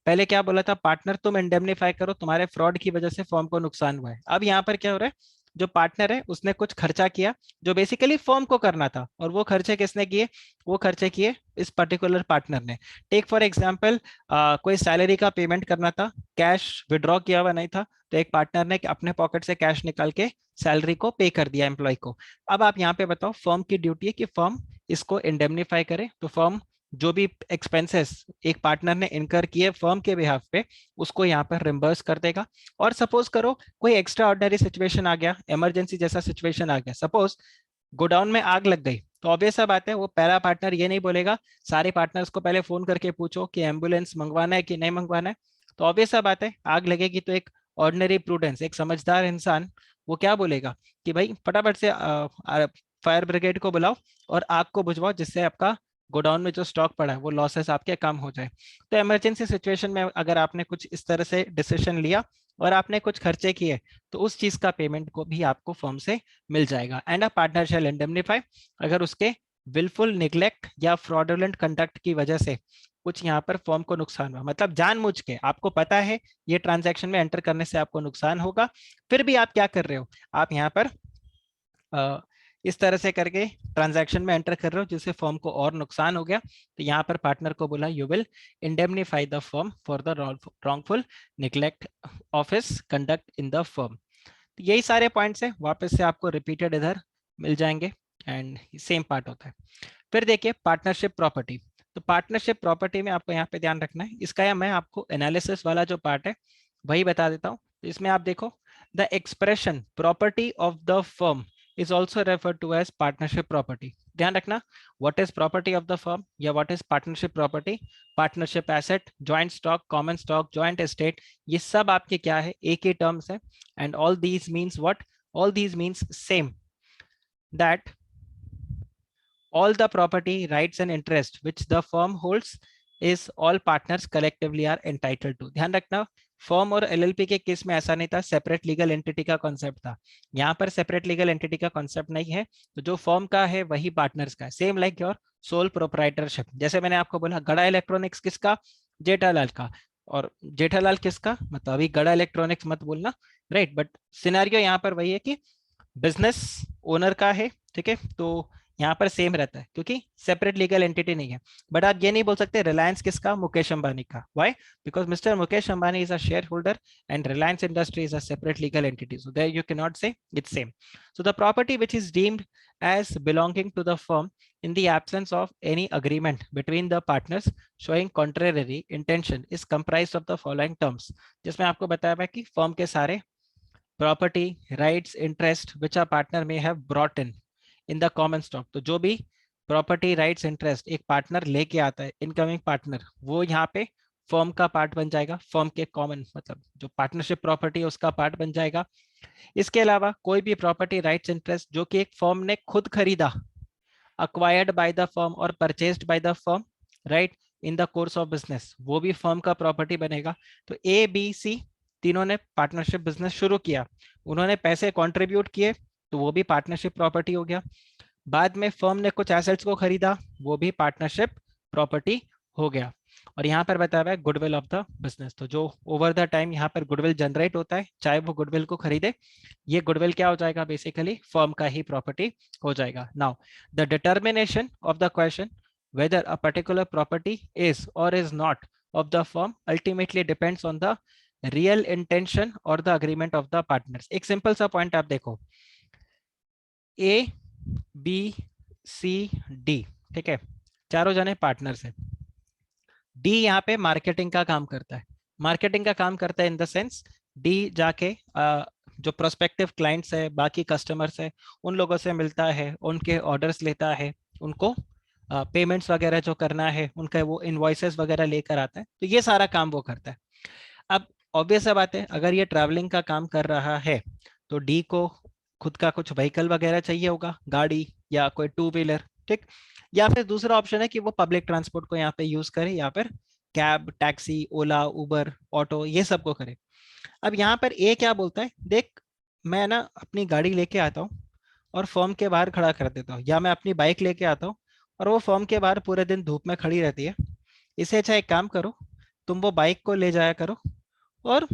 पहले क्या बोला था, पार्टनर तुम इंडेमनीफाई करो, तुम्हारे फ्रॉड की वजह से फॉर्म को नुकसान हुआ है। अब यहाँ पर क्या हो रहा है, जो पार्टनर है उसने कुछ खर्चा किया जो बेसिकली फॉर्म को करना था, और वो खर्चे किसने किए, वो खर्चे किए इस पर्टिकुलर पार्टनर ने। टेक फॉर एग्जांपल कोई सैलरी का पेमेंट करना था, कैश विड्रॉ किया हुआ नहीं था, तो एक पार्टनर ने अपने पॉकेट से कैश निकाल के सैलरी को पे कर दिया एम्प्लॉय को। अब आप यहाँ पे बताओ, फर्म की ड्यूटी है कि फर्म इसको इंडेमनीफाई करे, तो फर्म जो भी एक्सपेंसेस एक पार्टनर ने इनकर किए फर्म के बिहाफ पे, उसको यहाँ पर रिम्बर्स कर देगा। और सपोज करो कोई एक्स्ट्रा ऑर्डिनरी सिचुएशन आ गया, इमरजेंसी जैसा सिचुएशन आ गया, सपोज गोडाउन में आग लग गई, तो ऑब्वियस सा बात है वो पहला पार्टनर ये नहीं बोलेगा सारे पार्टनर्स को पहले फोन करके पूछो कि एम्बुलेंस मंगवाना है कि नहीं मंगवाना है। तो ऑब्वियस सा बात है आग लगेगी तो एक ऑर्डिनरी प्रूडेंस, एक समझदार इंसान वो क्या बोलेगा कि भाई फटाफट से फायर ब्रिगेड को बुलाओ और आग को बुझवाओ, जिससे आपका गोडाउन में जो स्टॉक पड़ा है वो लॉसेस आपके कम हो जाए। तो इमरजेंसी सिचुएशन में अगर आपने कुछ इस तरह से डिसीजन लिया और आपने कुछ खर्चे किए, तो उस चीज का पेमेंट को भी आपको फर्म से मिल जाएगा। And a partner shall indemnify, अगर उसके विलफुल निग्लेक्ट या फ्रॉडुलेंट कंडक्ट की वजह से कुछ यहाँ पर फर्म को नुकसान हुआ, मतलब जानबूझ के आपको पता है ये ट्रांजैक्शन में एंटर करने से आपको नुकसान होगा, फिर भी आप क्या कर रहे हो, आप यहाँ पर इस तरह से करके ट्रांजैक्शन में एंटर कर रहे हो जिससे फर्म को और नुकसान हो गया, तो यहाँ पर पार्टनर को बोला you will indemnify the firm for the wrongful neglect of his conduct in the firm. तो यही सारे पॉइंट्स हैं, वापस से आपको रिपीटेड इधर मिल जाएंगे एंड सेम पार्ट होता है। फिर देखिए पार्टनरशिप प्रॉपर्टी। तो पार्टनरशिप प्रॉपर्टी में आपको यहाँ पे ध्यान रखना है, इसका या मैं आपको एनालिसिस वाला जो पार्ट है वही बता देता हूँ। तो इसमें आप देखो, the expression property of the firm is also referred to as partnership property। ध्यान रखना, what is property of the firm या what is partnership property, partnership asset, joint stock, common stock, joint estate, ये सब आपके क्या है, एक ही terms है। and all these means what, all these means same, that all the property rights and interest which the firm holds is all partners collectively are entitled to। ध्यान रखना, firm और एलएलपी के केस में ऐसा नहीं था, separate legal entity का concept था। यहाँ पर सेपरेट लीगल एंटिटी का कॉन्सेप्ट नहीं है, तो जो फर्म का है वही पार्टनर्स का है, same like your sole proprietorship. जैसे मैंने आपको बोला गड़ा इलेक्ट्रॉनिक्स किसका, जेठालाल का, और जेठालाल किसका, मतलब अभी गड़ा इलेक्ट्रॉनिक्स मत बोलना, राइट। बट सिनेरियो यहाँ पर वही है कि बिजनेस ओनर का है, ठीक है, तो यहाँ पर सेम रहता है क्योंकि सेपरेट लीगल एंटिटी नहीं है। बट आप ये नहीं बोल सकते रिलायंस किसका, मुकेश अंबानी का। Why, because mister Mukesh Ambani is a shareholder and Reliance industry is a separate legal entity, so there you can not say it's same. So the property which is deemed as belonging to the firm in the absence of any agreement between the partners showing contrary intention is comprised of the following terms। जिसमें आपको बताया है कि firm के सारे property rights interest which a partner may have brought in the common stock, तो जो भी प्रॉपर्टी राइट्स इंटरेस्ट एक पार्टनर लेके आता है, इनकमिंग पार्टनर, वो यहाँ पे फर्म का पार्ट बन जाएगा, फर्म के कॉमन मतलब जो पार्टनरशिप प्रॉपर्टी है उसका पार्ट बन जाएगा। इसके अलावा कोई भी प्रॉपर्टी राइट्स इंटरेस्ट जो कि एक फर्म ने खुद खरीदा, अक्वायर्ड बाय द फर्म और purchased by the firm, right, in the course of business, वो भी फर्म का प्रॉपर्टी बनेगा। तो ए बी सी तीनों ने पार्टनरशिप बिजनेस शुरू किया, उन्होंने पैसे कंट्रीब्यूट किए, तो वो भी पार्टनरशिप प्रॉपर्टी हो गया। बाद में फर्म ने कुछ एसेट्स को खरीदा, वो भी पार्टनरशिप प्रॉपर्टी हो गया। और यहाँ पर बताया हुआ है गुडविल ऑफ द बिजनेस, तो जो ओवर द टाइम यहाँ पर गुडविल जनरेट होता है, चाहे वो गुडविल को खरीदे, ये गुडविल क्या हो जाएगा, बेसिकली फर्म का ही प्रॉपर्टी हो जाएगा। Now the determination of the question whether a particular property is or is not of the firm ultimately depends on the real intention or the agreement of the partners। एक simple सा point आप देखो, A B C D, ठीक है, चारों जने partners है। D यहाँ पे मार्केटिंग का काम करता है, मार्केटिंग का काम करता है इन द सेंस डी जाके जो प्रोस्पेक्टिव क्लाइंट्स है, बाकी कस्टमर्स है, उन लोगों से मिलता है, उनके ऑर्डर्स लेता है, उनको पेमेंट्स वगैरह जो करना है, उनका वो इनवॉइसेस वगैरह लेकर आता है, तो ये सारा काम वो करता है। अब ऑब्वियस सा बात है, अगर ये ट्रैवलिंग का काम कर रहा है तो डी को खुद का कुछ व्हीकल वगैरह चाहिए होगा, गाड़ी या कोई टू व्हीलर, ठीक। या फिर दूसरा ऑप्शन है कि वो पब्लिक ट्रांसपोर्ट को यहाँ पे यूज करे, या फिर कैब, टैक्सी, ओला, उबर, ऑटो, ये सब को करे। अब यहाँ पर ए क्या बोलता है, देख मैं ना अपनी गाड़ी लेके आता हूँ और फॉर्म के बाहर खड़ा कर देता हूँ, या मैं अपनी बाइक लेके आता हूँ और वो फॉर्म के बाहर पूरे दिन धूप में खड़ी रहती है। इससे अच्छा एक काम करो, तुम वो बाइक को ले जाया करो और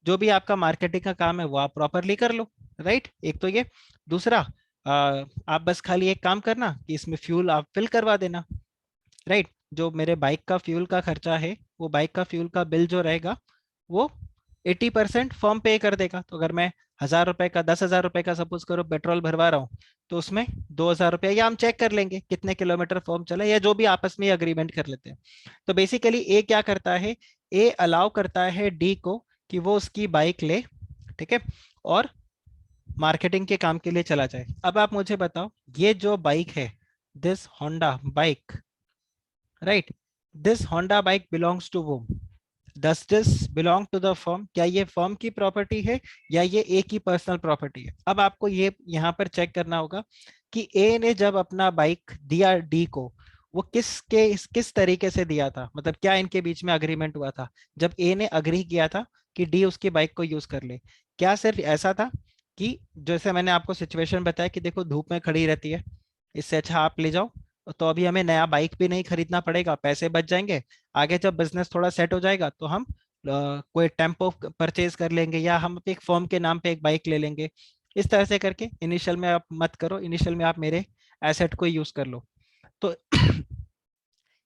जो भी आपका मार्केटिंग का काम है वो आप प्रॉपरली कर लो, राइट। एक तो ये, दूसरा आप बस खाली एक काम करना कि इसमें फ्यूल आप फिल करवा देना, राइट। जो मेरे बाइक का फ्यूल का खर्चा है, वो बाइक का फ्यूल का बिल जो रहेगा वो 80% फर्म पे कर देगा। तो अगर मैं 1,000 रुपए का, 10,000 रुपए का सपोज करो पेट्रोल भरवा रहा हूँ, तो उसमें 2,000 रुपया या हम चेक कर लेंगे कितने किलोमीटर फर्म चला, या जो भी आपस में अग्रीमेंट कर लेते हैं। तो बेसिकली ए क्या करता है, ए अलाउ करता है डी को कि वो उसकी बाइक ले, ठीक है, और मार्केटिंग के काम के लिए चला जाए। अब आप मुझे बताओ, ये जो बाइक है, this Honda bike, right, this Honda bike belongs to whom? Does this belong to the firm? क्या ये फर्म की प्रॉपर्टी है या ये ए की पर्सनल प्रॉपर्टी है? अब आपको ये यहाँ पर चेक करना होगा कि ए ने जब अपना बाइक दिया डी को, वो किस तरीके से दिया था, मतलब क्या इनके बीच में अग्रीमेंट हुआ था जब ए ने अग्री किया था कि डी उसकी बाइक को यूज कर ले। क्या सिर्फ ऐसा था कि जैसे मैंने आपको सिचुएशन बताया कि देखो धूप में खड़ी रहती है, इससे अच्छा आप ले जाओ, तो अभी हमें नया बाइक भी नहीं खरीदना पड़ेगा, पैसे बच जाएंगे, आगे जब बिजनेस थोड़ा सेट हो जाएगा तो हम कोई टेम्पो परचेज कर लेंगे, या हम एक फर्म के नाम पे एक बाइक ले लेंगे। इस तरह से करके इनिशियल में आप मत करो, इनिशियल में आप मेरे एसेट को यूज कर लो। तो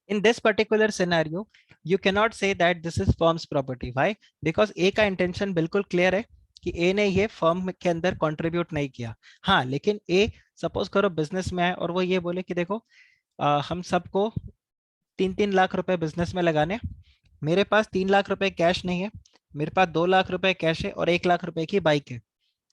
in this particular scenario you cannot say that this is firm's property. Why? Because ए का इंटेंशन बिल्कुल क्लियर है कि ए ने ये फर्म के अंदर कंट्रीब्यूट नहीं किया। हाँ, लेकिन ए सपोज करो बिजनेस में है और वो ये बोले कि देखो हम सबको 3-3 लाख रुपए बिजनेस में लगाने, मेरे पास 3 लाख रुपए कैश नहीं है, मेरे पास 2 लाख रुपए कैश है और 1 लाख रुपए की बाइक है,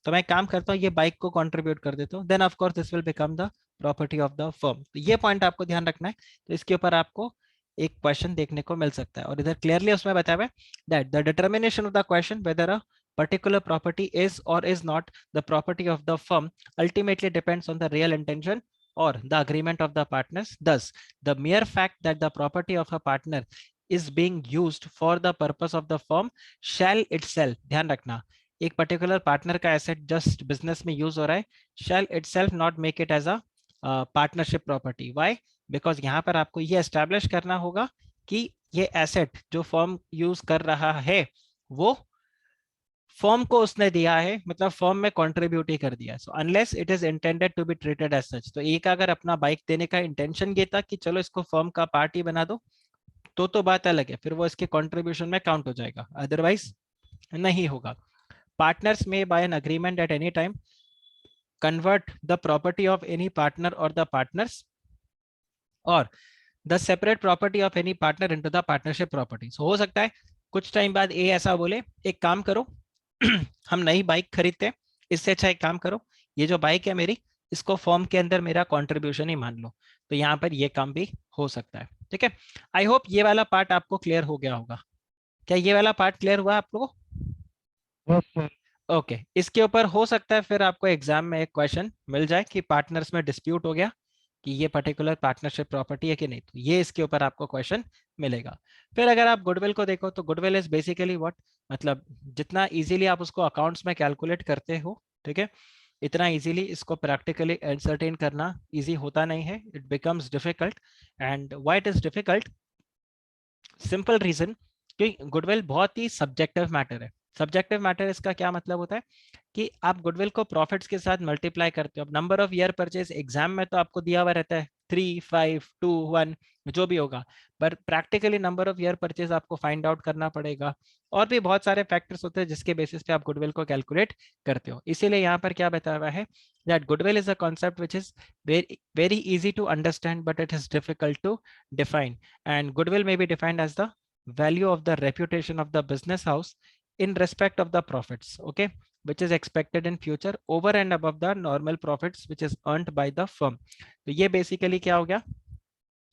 तो मैं काम करता हूँ ये बाइक को कंट्रीब्यूट कर देता हूँ, then of course this will become the property of the firm. तो ये पॉइंट आपको ध्यान रखना है। तो इसके ऊपर आपको एक क्वेश्चन देखने को मिल सकता है, और इधर क्लियरली उसमें बताया हुआ है that the determination of the question whether a particular property is or is not the property of the firm ultimately depends on the real intention or the agreement of the partners. Thus, the mere fact that the property of a partner is being used for the purpose of the firm shall itself, ध्यान रखना, एक particular partner का asset just business में use हो रहा है, shall itself not make it as a partnership property. Why? Because यहाँ पर आपको ये एस्टैब्लिश करना होगा कि ये एसेट जो फर्म यूज कर रहा है वो फर्म को उसने दिया है, मतलब फर्म में कंट्रीब्यूट ही कर दिया है। So unless it is intended to be treated as such, तो एक अगर अपना बाइक देने का इंटेंशन ये था कि चलो इसको फर्म का पार्ट ही बना दो, तो बात अलग है, फिर वो इसके कंट्रीब्यूशन में काउंट हो जाएगा, अदरवाइज नहीं होगा। Partners may by an agreement at any time convert the property of any partner or the partners or the separate property of any partner into the partnership property. So हो सकता है कुछ time बाद ए ऐसा बोले, एक काम करो हम नई बाइक खरीदते हैं, इससे अच्छा एक काम करो, ये जो बाइक है मेरी, इसको फॉर्म के अंदर मेरा कंट्रीब्यूशन ही मान लो। तो यहाँ पर ये काम भी हो सकता है, ठीक है। आई होप ये वाला पार्ट आपको क्लियर हो गया होगा। क्या ये वाला पार्ट क्लियर हुआ आप लोगों को? ओके, इसके ऊपर हो सकता है फिर आपको एग्जाम में एक क्वेश्चन मिल जाए कि पार्टनर्स में डिस्प्यूट हो गया कि ये पर्टिकुलर पार्टनरशिप प्रॉपर्टी है कि नहीं, तो ये इसके ऊपर आपको क्वेश्चन मिलेगा। फिर अगर आप गुडविल को देखो तो गुडविल इज बेसिकली व्हाट, मतलब जितना इजीली आप उसको अकाउंट्स में कैलकुलेट करते हो, ठीक है, इतना इजीली इसको प्रैक्टिकली एसर्टेन करना इजी होता नहीं है, it becomes difficult. And why it is difficult? Simple reason कि गुडविल बहुत ही सब्जेक्टिव मैटर है। सब्जेक्टिव मैटर इसका क्या मतलब होता है कि आप गुडविल को प्रॉफिट्स के साथ मल्टीप्लाई करते हो। अब number of year purchase exam में तो आपको दिया हुआ रहता है 3, 5, 2, 1 जो भी होगा, पर practically number of year purchase आपको फाइंड आउट करना पड़ेगा, और भी बहुत सारे फैक्टर्स होते हैं जिसके बेसिस पे आप गुडविल को कैलकुलेट करते हो। इसीलिए यहाँ पर क्या बताया हुआ है that goodwill is a concept which is very easy to understand but it is difficult to define, and goodwill may be defined as the value of the reputation of the business house in respect of the profits. Okay, which is expected in future over and above the normal profits which is earned by the firm. तो ये basically क्या हो गया,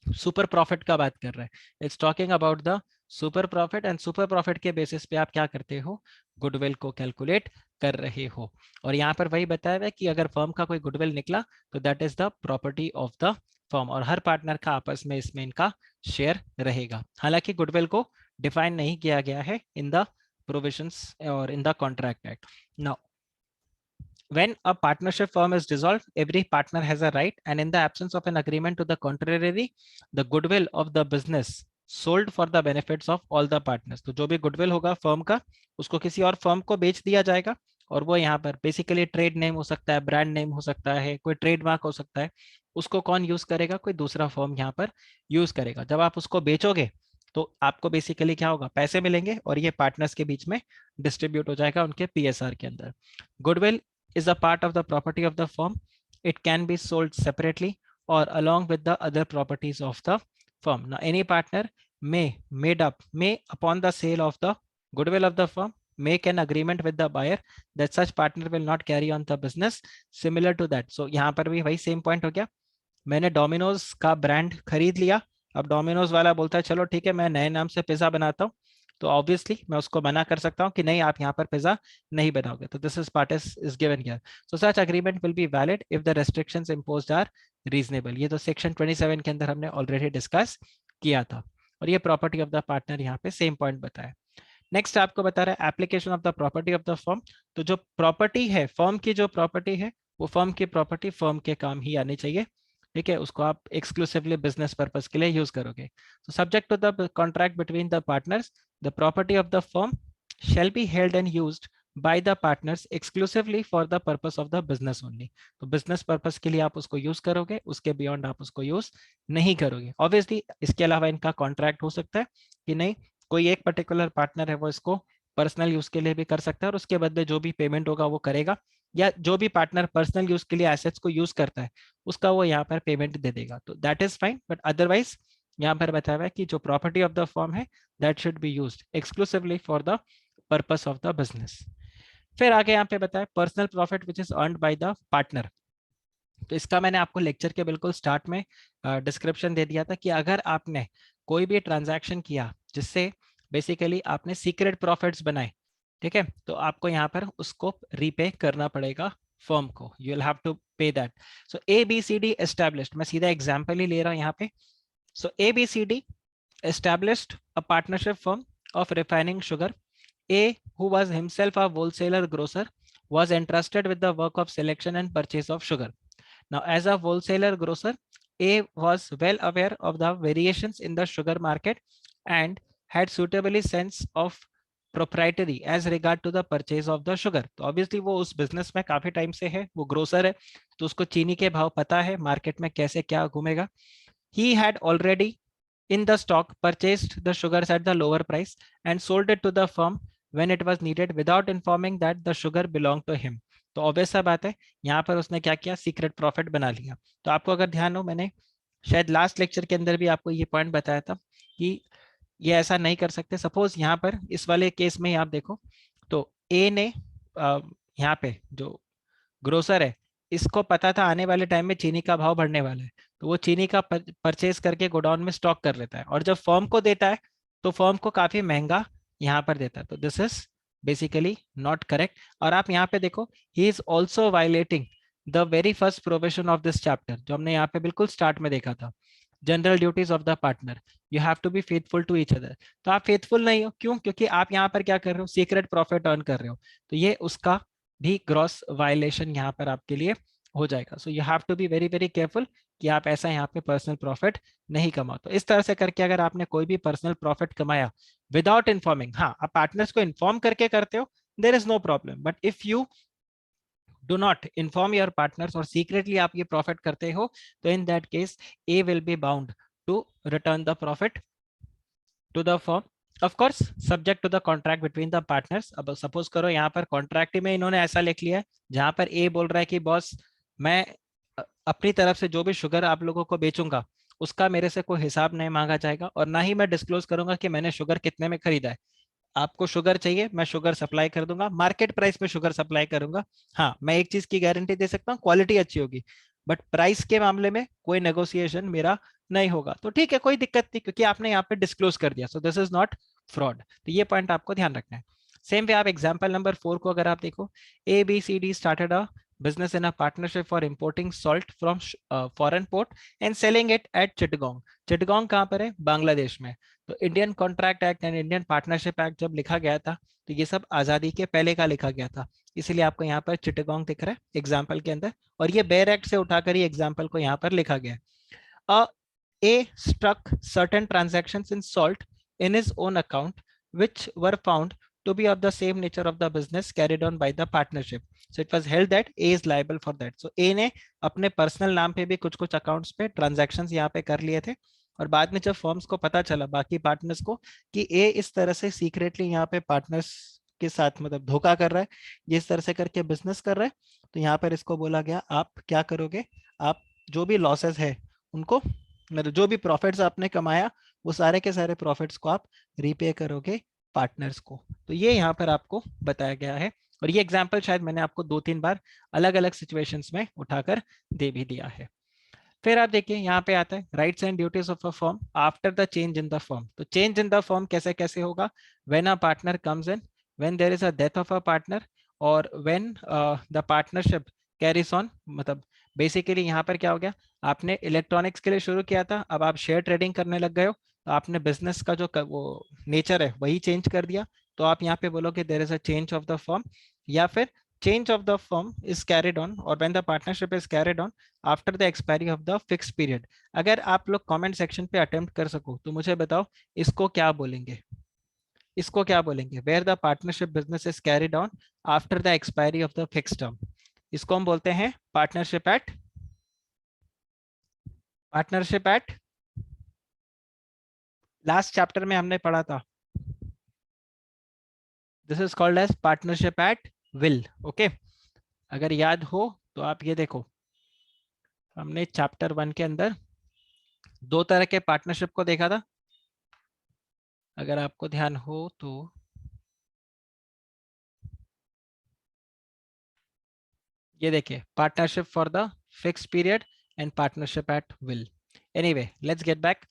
super profit का बात कर रहा है। It's talking about the super profit, and super profit के बेसिस पे आप क्या करते हो, गुडविल को कैलकुलेट कर रहे हो। और यहाँ पर वही बताया हुआ है कि अगर फर्म का कोई गुडविल निकला तो that is the property of the firm, और हर पार्टनर का आपस में इसमें इनका शेयर रहेगा। हालांकि गुडविल को डिफाइन नहीं किया गया है इन द प्रोविजंस और in the contract act. Now when a partnership firm is dissolved, every partner has a right, and in the absence of an agreement to the contrary, the goodwill of the business sold for the benefits of all the partners. तो जो भी goodwill होगा firm का, उसको किसी और firm को बेच दिया जाएगा, और वो यहाँ पर बेसिकली ट्रेड नेम हो सकता है, ब्रांड नेम हो सकता है, कोई ट्रेडमार्क हो सकता है, उसको कौन यूज करेगा, कोई दूसरा फर्म यहाँ पर यूज करेगा। जब आप उसको बेचोगे तो आपको बेसिकली क्या होगा, पैसे मिलेंगे, और ये पार्टनर्स के बीच में डिस्ट्रीब्यूट हो जाएगा उनके पीएसआर के अंदर। Goodwill is a part of the property of the firm. It can be sold separately or along with the other properties of the firm. Now, any partner may upon the sale of the goodwill of the firm make an agreement with the buyer that such partner will not carry on the business similar to that. So यहाँ पर भी वही same point हो गया, मैंने Domino's का brand खरीद लिया, अब डोमिनोज वाला बोलता है चलो ठीक है मैं नए नाम से पिज्जा बनाता हूँ, तो ऑब्वियसली मैं उसको मना कर सकता हूँ कि नहीं आप यहाँ पर पिज्जा नहीं बनाओगे। तो this is part is given here. So such agreement will be valid if the restrictions imposed are reasonable. ये तो सेक्शन 27 के अंदर हमने ऑलरेडी डिस्कस किया था। और ये प्रॉपर्टी ऑफ द पार्टनर यहाँ पे सेम पॉइंट बताया। नेक्स्ट आपको बता रहा है application of the property of the firm. तो जो प्रॉपर्टी है फर्म की, जो प्रॉपर्टी है वो फर्म की प्रॉपर्टी फर्म के काम ही आनी चाहिए, ठीक है, उसको आप एक्सक्लूसिवली बिजनेस पर्पस के लिए यूज करोगे। तो subject to the contract between the partners, the property of the firm shall be held and used by the partners exclusively for the purpose of the business only। तो business purpose के लिए आप उसको use करोगे, उसके beyond आप उसको use नहीं करोगे। ऑब्वियसली इसके अलावा इनका कॉन्ट्रैक्ट हो सकता है कि नहीं, कोई एक पर्टिकुलर पार्टनर है वो इसको पर्सनल यूज के लिए भी कर सकता है, और उसके बदले जो भी पेमेंट होगा वो करेगा, या जो भी पार्टनर पर्सनल यूज के लिए एसेट्स को यूज करता है उसका वो यहाँ पर पेमेंट दे देगा, तो that is fine. But otherwise यहाँ पर बताया हुआ है कि जो प्रॉपर्टी ऑफ द फर्म है that should be used exclusively for the purpose of the business. फिर आगे यहाँ पे बताया personal profit which is earned by the partner. तो इसका मैंने आपको लेक्चर के बिल्कुल स्टार्ट में डिस्क्रिप्शन दे दिया था कि अगर आपने कोई भी ट्रांजैक्शन किया जिससे बेसिकली आपने सीक्रेट प्रॉफिट्स बनाए, ठीक है, तो आपको यहाँ पर उसको रीपे करना पड़ेगा फर्म को, यू विल हैव टू पे दैट। सो ABCD एस्टैब्लिश्ड, मैं सीधा एग्जांपल ही ले रहा हूँ यहाँ पे। सो ABCD established a partnership firm of refining sugar. A, who was himself a wholesaler grocer, was entrusted with the work of selection and purchase of sugar. Now, as a wholesaler grocer, A was well aware of the variations in the sugar market and had suitably sense of proprietary as regard to the purchase of the sugar. तो obviously वो उस business में काफी time से है, वो grocer है, तो उसको चीनी के भाव पता है, मार्केट में कैसे क्या घूमेगा। He had already in the stock purchased the sugars at the lower price and sold it to the firm when it was needed without informing that the sugar belonged to him। तो obvious सा बात है यहाँ पर उसने क्या किया, secret profit बना लिया। तो आपको अगर ध्यान हो, मैंने शायद लास्ट लेक्चर के अंदर भी आपको ये पॉइंट बताया था कि ये ऐसा नहीं कर सकते। सपोज यहाँ पर इस वाले केस में आप देखो तो ए ने यहाँ पे जो ग्रोसर है इसको पता था आने वाले टाइम में चीनी का भाव बढ़ने वाला है, तो वो चीनी का परचेज करके गोडाउन में स्टॉक कर लेता है, और जब फर्म को देता है तो फर्म को काफी महंगा यहाँ पर देता है। तो this is basically not correct. और आप यहाँ पे देखो he is also violating the very first provision of this chapter, जो हमने यहाँ पे बिल्कुल स्टार्ट में देखा था, general duties of the partner, you have to be faithful to each other. तो आप फेथफुल नहीं हो, क्यों? क्योंकि आप यहाँ पर क्या कर रहे हो, सीक्रेट प्रॉफिट अर्न कर रहे हो, तो ये उसका भी ग्रॉस वायलेशन यहाँ पर आपके लिए हो जाएगा। So you have to be very very careful कि आप ऐसा यहाँ पे पर्सनल प्रॉफिट नहीं कमाओ। तो इस तरह से करके अगर आपने कोई भी पर्सनल प्रॉफिट कमाया विदाउट इन्फॉर्मिंग, हाँ आप पार्टनर्स को इन्फॉर्म करके करते हो, there is no problem, but if you do not inform your partners और सीक्रेटली आप ये प्रॉफिट करते हो, तो in that case A will be bound to return the profit to the firm, of course subject to the contract between the partners. अब suppose करो यहाँ पर कॉन्ट्रैक्ट में इन्होंने ऐसा लिख लिया है जहां पर ए बोल रहा है कि बॉस मैं अपनी तरफ से जो भी शुगर आप लोगों को बेचूंगा उसका मेरे से कोई हिसाब नहीं मांगा जाएगा, और ना ही मैं डिस्क्लोज करूंगा कि मैंने शुगर कितने में खरीदा है। आपको शुगर चाहिए, मैं शुगर सप्लाई कर दूंगा, मार्केट प्राइस पे शुगर सप्लाई करूंगा। हाँ, मैं एक चीज की गारंटी दे सकता हूँ, क्वालिटी अच्छी होगी, बट प्राइस के मामले में कोई नेगोशिएशन मेरा नहीं होगा। तो ठीक है, कोई दिक्कत नहीं, क्योंकि आपने यहाँ पे डिस्क्लोज कर दिया, so this is not fraud. तो ये पॉइंट आपको ध्यान रखना है। सेम वे आप एग्जाम्पल नंबर 4 को अगर आप देखो, ABCD started a business in a partnership for importing salt from foreign port and selling it at Chittagong। Chittagong कहाँ पर है? बांग्लादेश में। तो Indian contract act and Indian partnership act जब लिखा गया था, तो ये सब आजादी के पहले का लिखा गया था, इसीलिए आपको यहाँ पर चिटगोंग दिख रहा है एग्जाम्पल के अंदर, और ये बेयर एक्ट से उठाकर ही एग्जाम्पल को यहाँ पर लिखा गया है। A struck certain transactions in salt in his own account, which were found to be of the same nature of the business carried on by the partnership. So it was held that A is liable for that. So A ने अपने personal नाम पे भी कुछ कुछ accounts पे transactions यहाँ पे कर लिए थे, और बाद में जब फर्म्स को पता चला, बाकी पार्टनर्स को, कि ए इस तरह से सीक्रेटली यहाँ पे पार्टनर्स के साथ मतलब धोखा कर रहा है, ये इस तरह से करके बिजनेस कर रहा है, तो यहाँ पर इसको बोला गया आप क्या करोगे, आप जो भी लॉसेस है उनको, मतलब जो भी प्रॉफिट्स आपने कमाया, वो सारे के सारे प्रॉफिट्स को आप रीपे करोगे पार्टनर्स को। तो ये यहाँ पर आपको बताया गया है, और ये एग्जांपल शायद मैंने आपको 2-3 बार अलग अलग सिचुएशंस में उठाकर दे भी दिया है। फिर आप देखिए यहाँ पे आता है rights and duties of a firm after the change in the firm. तो चेंज इन द फर्म कैसे कैसे होगा? When a partner comes in, when there is a death of a partner, और when the partnership carries on. मतलब basically यहाँ पर क्या हो गया, आपने इलेक्ट्रॉनिक्स के लिए शुरू किया था, अब आप शेयर ट्रेडिंग करने लग गए हो, तो आपने बिजनेस का जो वो नेचर है वही चेंज कर दिया, तो आप यहाँ पे बोलोगे there is a change of the firm, या फिर change of the firm is carried on or when the partnership is carried on after the expiry of the fixed period। अगर आप लोग कमेंट सेक्शन पे अटेम्प्ट कर सको तो मुझे बताओ इसको क्या बोलेंगे, इसको क्या बोलेंगे? Where the partnership business is carried on after the expiry of the fix term, इसको हम बोलते हैं पार्टनरशिप एट लास्ट चैप्टर में हमने पढ़ा था, this is called as partnership at will. Okay, अगर याद हो तो आप ये देखो, हमने चैप्टर 1 के अंदर 2 तरह के पार्टनरशिप को देखा था, अगर आपको ध्यान हो तो। ये देखिए, partnership for the fix period and partnership at will. Anyway, let's get back.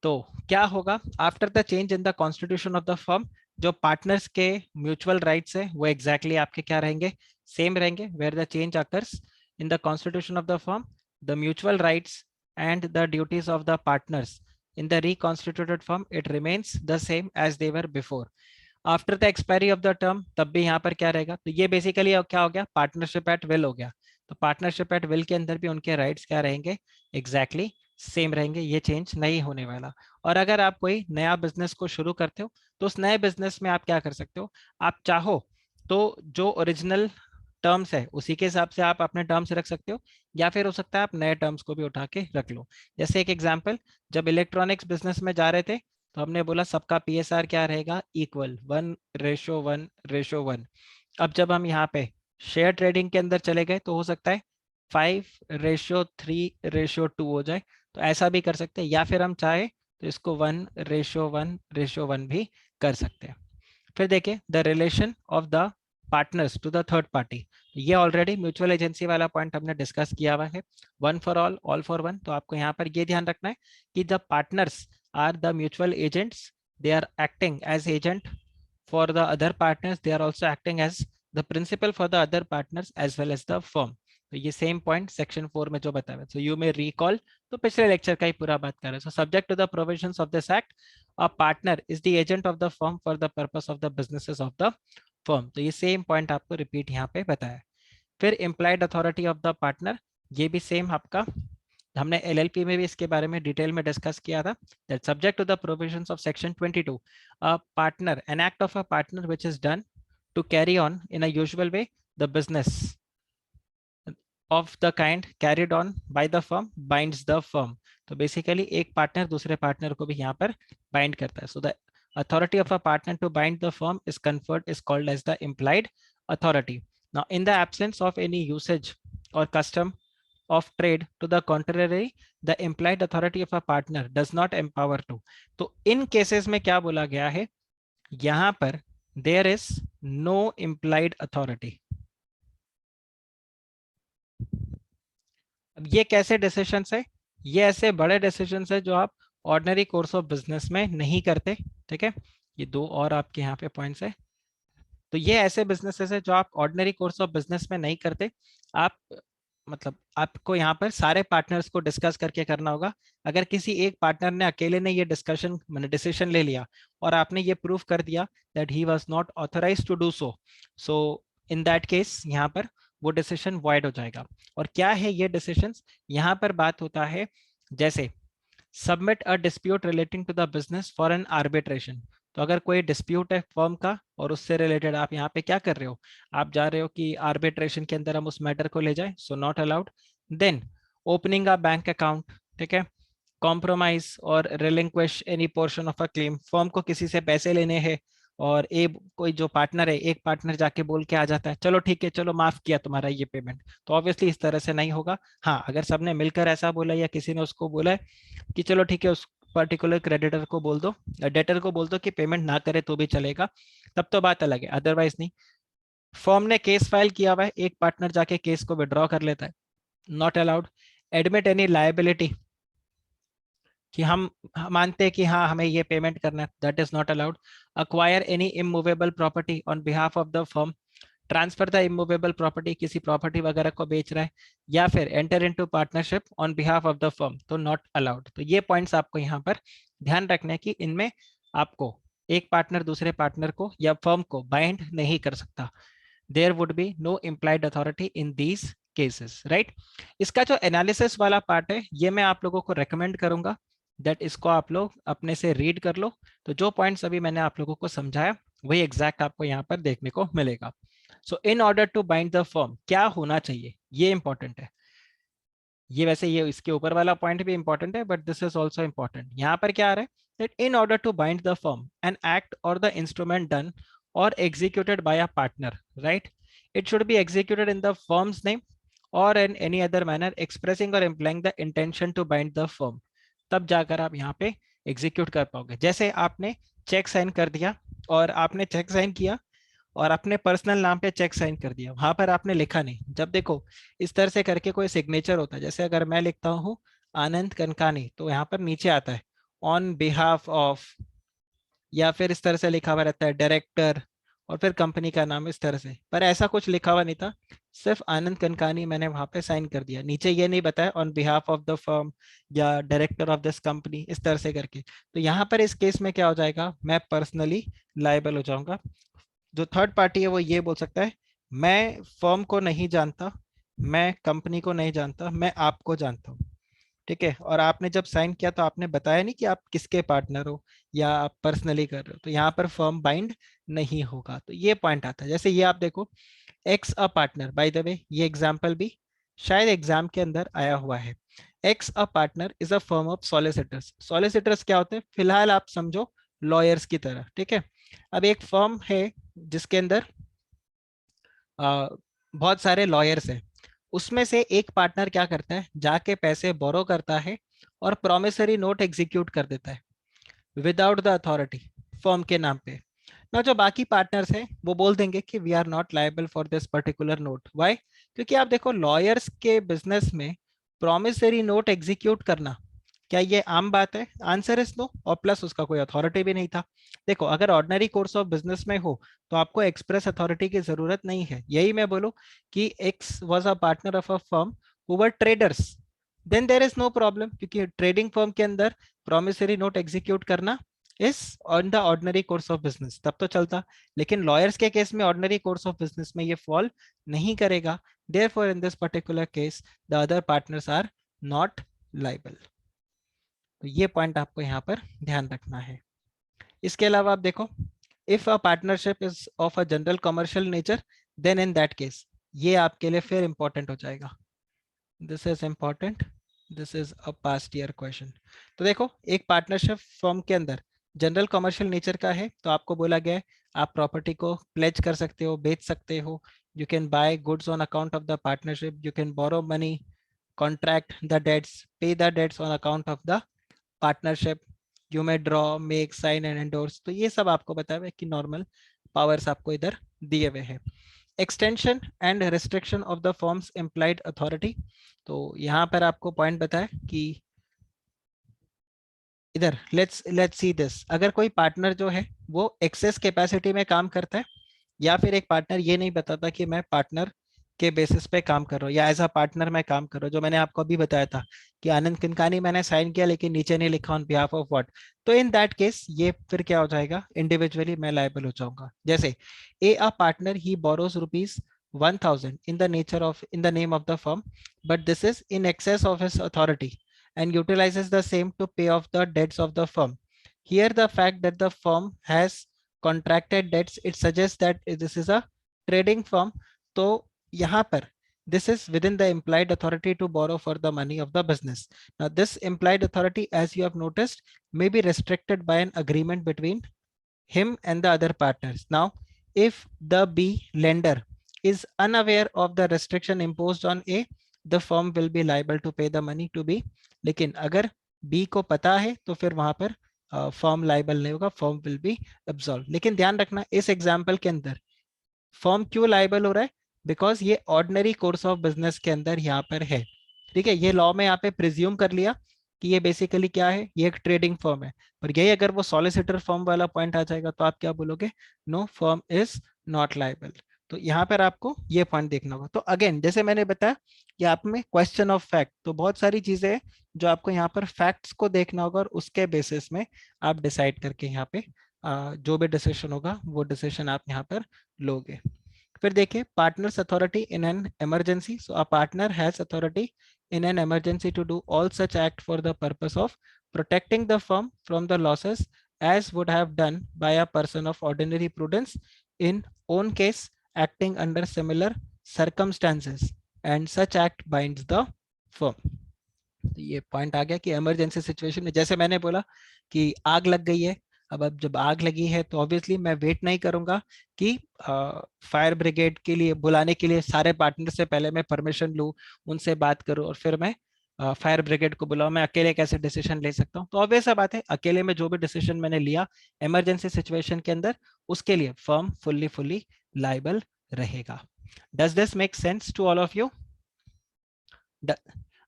तो क्या होगा after the change in the constitution of the firm? जो पार्टनर्स के म्यूचुअल राइट्स है वो एग्जैक्टली आपके क्या रहेंगे? सेम रहेंगे। Where the change occurs in the constitution of the firm, the mutual rights and the duties of the partners in the reconstituted firm it remains the same as they were before after the expiry of the term. तब भी यहाँ पर क्या रहेगा? तो ये basically क्या हो गया? पार्टनरशिप एट विल हो गया। तो पार्टनरशिप एट विल के अंदर भी उनके राइट्स क्या रहेंगे? एग्जैक्टली सेम रहेंगे, ये चेंज नहीं होने वाला। और अगर आप कोई नया बिजनेस को शुरू करते हो तो उस नए बिजनेस में आप क्या कर सकते हो, आप चाहो तो जो ओरिजिनल टर्म्स है उसी के हिसाब से आप अपने टर्म्स रख सकते हो, या फिर हो सकता है आप नए टर्म्स को भी उठा के रख लो। जैसे एक एग्जांपल, जब इलेक्ट्रॉनिक्स बिजनेस में जा रहे थे तो हमने बोला सबका PSR क्या रहेगा? इक्वल 1:1:1। अब जब हम यहाँ पे शेयर ट्रेडिंग के अंदर चले गए तो हो सकता है 5:3:2 हो जाए, तो ऐसा भी कर सकते हैं, या फिर हम चाहे तो इसको 1:1:1 भी कर सकते हैं। फिर देखिए the relation of the partners to the third party, ये ऑलरेडी म्यूचुअल एजेंसी वाला पॉइंट हमने डिस्कस किया हुआ है, one for all for one. तो आपको यहाँ पर ये ध्यान रखना है कि the partners are the mutual agents, they are acting as agent for the other partners, they are also acting as the principal for the other partners as well as the firm। तो ये same point section 4 में जो बताया है, so you may recall, तो पिछले lecture का ही पूरा बात कर रहे हैं। So subject to the provisions of this act, a partner is the agent of the firm for the purpose of the businesses of the firm. तो ये सेम पॉइंट आपको रिपीट यहाँ पे बताया। फिर implied authority of the partner, ये भी same आपका, हमने LLP में भी इसके बारे में डिटेल में डिस्कस किया था, that subject to the provisions of section 22 a partner, an act of a partner which is done to carry on in a usual way the business of the kind carried on by the firm binds the firm। तो basically एक partner दूसरे partner को भी यहाँ पर bind करता है। So the authority of a partner to bind the firm is conferred is called as the implied authority। Now in the absence of any usage or custom of trade to the contrary, the implied authority of a partner does not empower to। तो इन cases में क्या बोला गया है यहां पर there is no implied authority. अब ये कैसे डिसीजंस है? ये ऐसे बड़े डिसीजंस है जो आप ऑर्डिनरी कोर्स ऑफ बिजनेस में नहीं करते। ठीक है, ये दो और आपके यहाँ पे पॉइंट्स है। तो ये ऐसे बिजनेसेस है जो आप ऑर्डिनरी कोर्स ऑफ बिजनेस में नहीं करते। आप मतलब आपको यहाँ पर सारे पार्टनर्स को डिस्कस करके करना होगा। अगर किसी एक पार्टनर ने अकेले ने ये डिस्कशन मैंने डिसीजन ले लिया और आपने ये प्रूव कर दिया that he was not authorised to do so, so in that case यहाँ पर वो डिसीजन वॉइड हो जाएगा। और क्या है ये डिसीजंस? यहाँ पर बात होता है जैसे submit a dispute relating to the business for an arbitration. तो अगर कोई डिस्प्यूट है फर्म का और उससे रिलेटेड आप यहाँ पे क्या कर रहे हो, आप जा रहे हो कि आर्बिट्रेशन के अंदर हम उस मैटर को ले जाए, so not allowed. Then opening a bank account, ठीक है, कॉम्प्रोमाइज और relinquish any portion of a claim, firm को किसी से पैसे लेने हैं और कोई जो पार्टनर है, एक पार्टनर जाके बोल के आ जाता है चलो ठीक है चलो माफ किया तुम्हारा ये पेमेंट, तो ऑब्वियसली इस तरह से नहीं होगा। हाँ, अगर सबने मिलकर ऐसा बोला या किसी ने उसको बोला है कि चलो ठीक है उस पर्टिकुलर क्रेडिटर को बोल दो, डेटर को बोल दो कि पेमेंट ना करे तो भी चलेगा, तब तो बात अलग है, अदरवाइज नहीं। फर्म ने केस फाइल किया हुआ है, एक पार्टनर जाके केस को विड्रॉ कर लेता है, not allowed. Admit any liability, कि हम मानते हैं कि हाँ हमें ये पेमेंट करना है, that is not allowed. Acquire any immovable property on behalf of the firm, transfer the immovable property, किसी प्रॉपर्टी वगैरह को बेच रहा है, या फिर enter into partnership on behalf of the firm, तो नॉट अलाउड। तो ये पॉइंट्स आपको यहाँ पर ध्यान रखना है कि इनमें आपको एक पार्टनर दूसरे पार्टनर को या फर्म को बाइंड नहीं कर सकता। There would be no implied authority in these cases, right. इसका जो एनालिसिस वाला पार्ट है ये मैं आप लोगों को रेकमेंड करूंगा दैट इसको आप लोग अपने से रीड कर लो। तो जो पॉइंट्स अभी मैंने आप लोगों को समझाया वही एग्जैक्ट आपको यहाँ पर देखने को मिलेगा। So in order to bind the firm क्या होना चाहिए, ये इंपॉर्टेंट है। ये वैसे ये इसके ऊपर वाला पॉइंट भी इंपॉर्टेंट है but this is also important. यहाँ पर क्या आ रहा है that in order to bind the firm an act और द इंस्ट्रूमेंट डन और executed by a partner, right, it should be executed in the firm's name और in any other manner expressing और implying the intention to bind the firm, तब जाकर आप यहाँ पे execute कर पाओगे। जैसे आपने चेक साइन कर दिया और आपने चेक साइन किया और अपने पर्सनल नाम पे चेक साइन कर दिया, वहां पर आपने लिखा नहीं। जब देखो इस तरह से करके कोई सिग्नेचर होता है, जैसे अगर मैं लिखता हूँ आनंद कनकानी तो यहाँ पर नीचे आता है ऑन बिहाफ ऑफ, या फिर इस तरह से लिखा हुआ रहता है डायरेक्टर और फिर कंपनी का नाम इस तरह से, पर ऐसा कुछ लिखा हुआ नहीं था, सिर्फ आनंद कनकानी मैंने वहां पे साइन कर दिया, नीचे ये नहीं बताया on behalf of the firm या डायरेक्टर ऑफ दिस कंपनी इस तरह से करके। तो यहाँ पर इस केस में क्या हो जाएगा, मैं पर्सनली लायबल हो जाऊंगा। जो थर्ड पार्टी है वो ये बोल सकता है मैं फर्म को नहीं जानता, मैं कंपनी को नहीं जानता, मैं आपको जानता हूँ, ठीक है, और आपने जब साइन किया तो आपने बताया नहीं कि आप किसके पार्टनर हो या आप पर्सनली कर रहे हो, तो यहाँ पर फर्म बाइंड नहीं होगा। तो ये पॉइंट आता है। जैसे ये आप देखो x a partner, by the way ये एग्जाम्पल भी शायद एग्जाम के अंदर आया हुआ है। X a partner is a firm of solicitors. Solicitors क्या होते हैं, फिलहाल आप समझो लॉयर्स की तरह, ठीक है। अब एक फर्म है जिसके अंदर बहुत सारे लॉयर्स हैं, उसमें से एक पार्टनर क्या करता है, जाके पैसे बोरो करता है और प्रोमिसरी नोट एग्जीक्यूट कर देता है विदाउट द अथॉरिटी फर्म के नाम पे। ना जो बाकी पार्टनर्स हैं वो बोल देंगे कि we are not liable for this particular note, why, क्योंकि आप देखो लॉयर्स के बिजनेस में प्रोमिसरी नोट एग्जीक्यूट करना क्या ये आम बात है? आंसर इज नो, और प्लस उसका कोई अथॉरिटी भी नहीं था। देखो अगर ऑर्डिनरी कोर्स ऑफ बिजनेस में हो तो आपको एक्सप्रेस अथॉरिटी की जरूरत नहीं है। यही मैं बोलूं कि X was a partner of a firm who were traders, then there is no problem, क्योंकि ट्रेडिंग फर्म के अंदर प्रोमिसरी नोट एग्जीक्यूट करना is on the ordinary course of business, तब तो चलता। लेकिन लॉयर्स के केस में ऑर्डिनरी कोर्स ऑफ बिजनेस में ये फॉल नहीं करेगा, therefore in this particular case the other partners are not liable. तो ये पॉइंट आपको यहाँ पर ध्यान रखना है। इसके अलावा आप देखो if a partnership is of a general commercial nature then in that case, ये आपके लिए फिर इंपॉर्टेंट हो जाएगा। This is important, this is a past year question. तो देखो एक पार्टनरशिप फॉर्म के अंदर जनरल कमर्शियल नेचर का है तो आपको बोला गया है आप प्रॉपर्टी को प्लेज कर सकते हो, बेच सकते हो, you can buy goods on account of the partnership, you can borrow money, contract the debts, pay the debts on account of the partnership, you may draw, make, sign and endorse. तो ये सब आपको बताया हुआ है कि normal powers आपको इधर दिए हुए हैं। Extension and restriction of the forms implied authority. तो यहाँ पर आपको पॉइंट बताए कि इधर लेट्स सी दिस, अगर कोई पार्टनर जो है वो एक्सेस कैपेसिटी में काम करता है, या फिर एक पार्टनर ये नहीं बताता कि मैं पार्टनर के बेसिस पे काम कर रहा हूँ या एज अ पार्टनर मैं काम कर रहा हूँ, जो मैंने आपको अभी बताया था कि आनंद किनकानी मैंने साइन किया लेकिन नीचे नहीं लिखा ऑन बिहाफ ऑफ व्हाट। तो इन दैट केस ये फिर क्या हो जाएगा, इंडिविजुअली मैं लायबल हो जाऊंगा। जैसे A a partner he borrows rupees 1000 in the nature of in the name of the firm, but this is in excess of his authority and utilizes the same to pay off the debts of the firm. Here, the fact that the firm has contracted debts, it suggests that this is a trading firm. तो यहाँ पर this is within the implied authority to borrow for the money of the business. Now, this implied authority, as you have noticed, may be restricted by an agreement between him and the other partners. Now, if the B lender is unaware of the restriction imposed on A, the firm will be liable to pay the money to B. लेकिन अगर B को पता है तो फिर वहां पर firm liable नहीं होगा, फर्म विल बी एब्सॉल्व। लेकिन ध्यान रखना इस एग्जाम्पल के अंदर फर्म क्यों लाइबल हो रहा है, बिकॉज ये ऑर्डिनरी कोर्स ऑफ बिजनेस के अंदर यहाँ पर है। ठीक है, ये लॉ में यहाँ पे प्रिज्यूम कर लिया कि ये बेसिकली क्या है, ये एक ट्रेडिंग फर्म है। पर यही अगर वो सॉलिसिटर फर्म वाला पॉइंट आ जाएगा तो आप क्या बोलोगे, no firm is not liable. तो यहाँ पर आपको ये पॉइंट देखना होगा। तो अगेन जैसे मैंने बताया कि आप में क्वेश्चन ऑफ फैक्ट, तो बहुत सारी चीजें हैं जो आपको यहाँ पर फैक्ट्स को देखना होगा और उसके बेसिस में आप डिसाइड करके यहाँ पे जो भी डिसीजन होगा वो डिसीजन आप यहाँ पर लोगे। फिर देखिए partners authority in an emergency. So a partner has authority in an emergency to do all such act for the purpose of protecting the firm from the losses as would have done by a person of ordinary prudence in own case acting under similar circumstances, and such act binds the firm. तो ये point आ गया कि emergency situation में, जैसे मैंने बोला कि आग लग गई है, अब जब आग लगी है तो ऑब्वियसली मैं वेट नहीं करूंगा कि फायर ब्रिगेड के लिए बुलाने के लिए सारे पार्टनर से पहले मैं परमिशन लूँ, उनसे बात करूँ और फिर मैं फायर ब्रिगेड को बुलाऊं। मैं अकेले कैसे डिसीजन ले सकता हूँ? तो ऑब्वियस बात है, अकेले में जो भी डिसीजन मैंने लिया इमरजेंसी सिचुएशन के अंदर, उसके लिए फर्म फुल्ली लाइबल रहेगा। Does this make sense to all of you?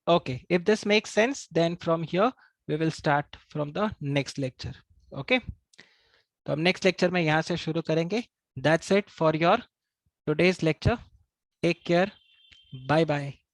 Okay, if this makes sense, then from here we will start from the next lecture. Okay, तो हम next lecture में यहाँ से शुरू करेंगे। That's it for your today's lecture. Take care. Bye bye.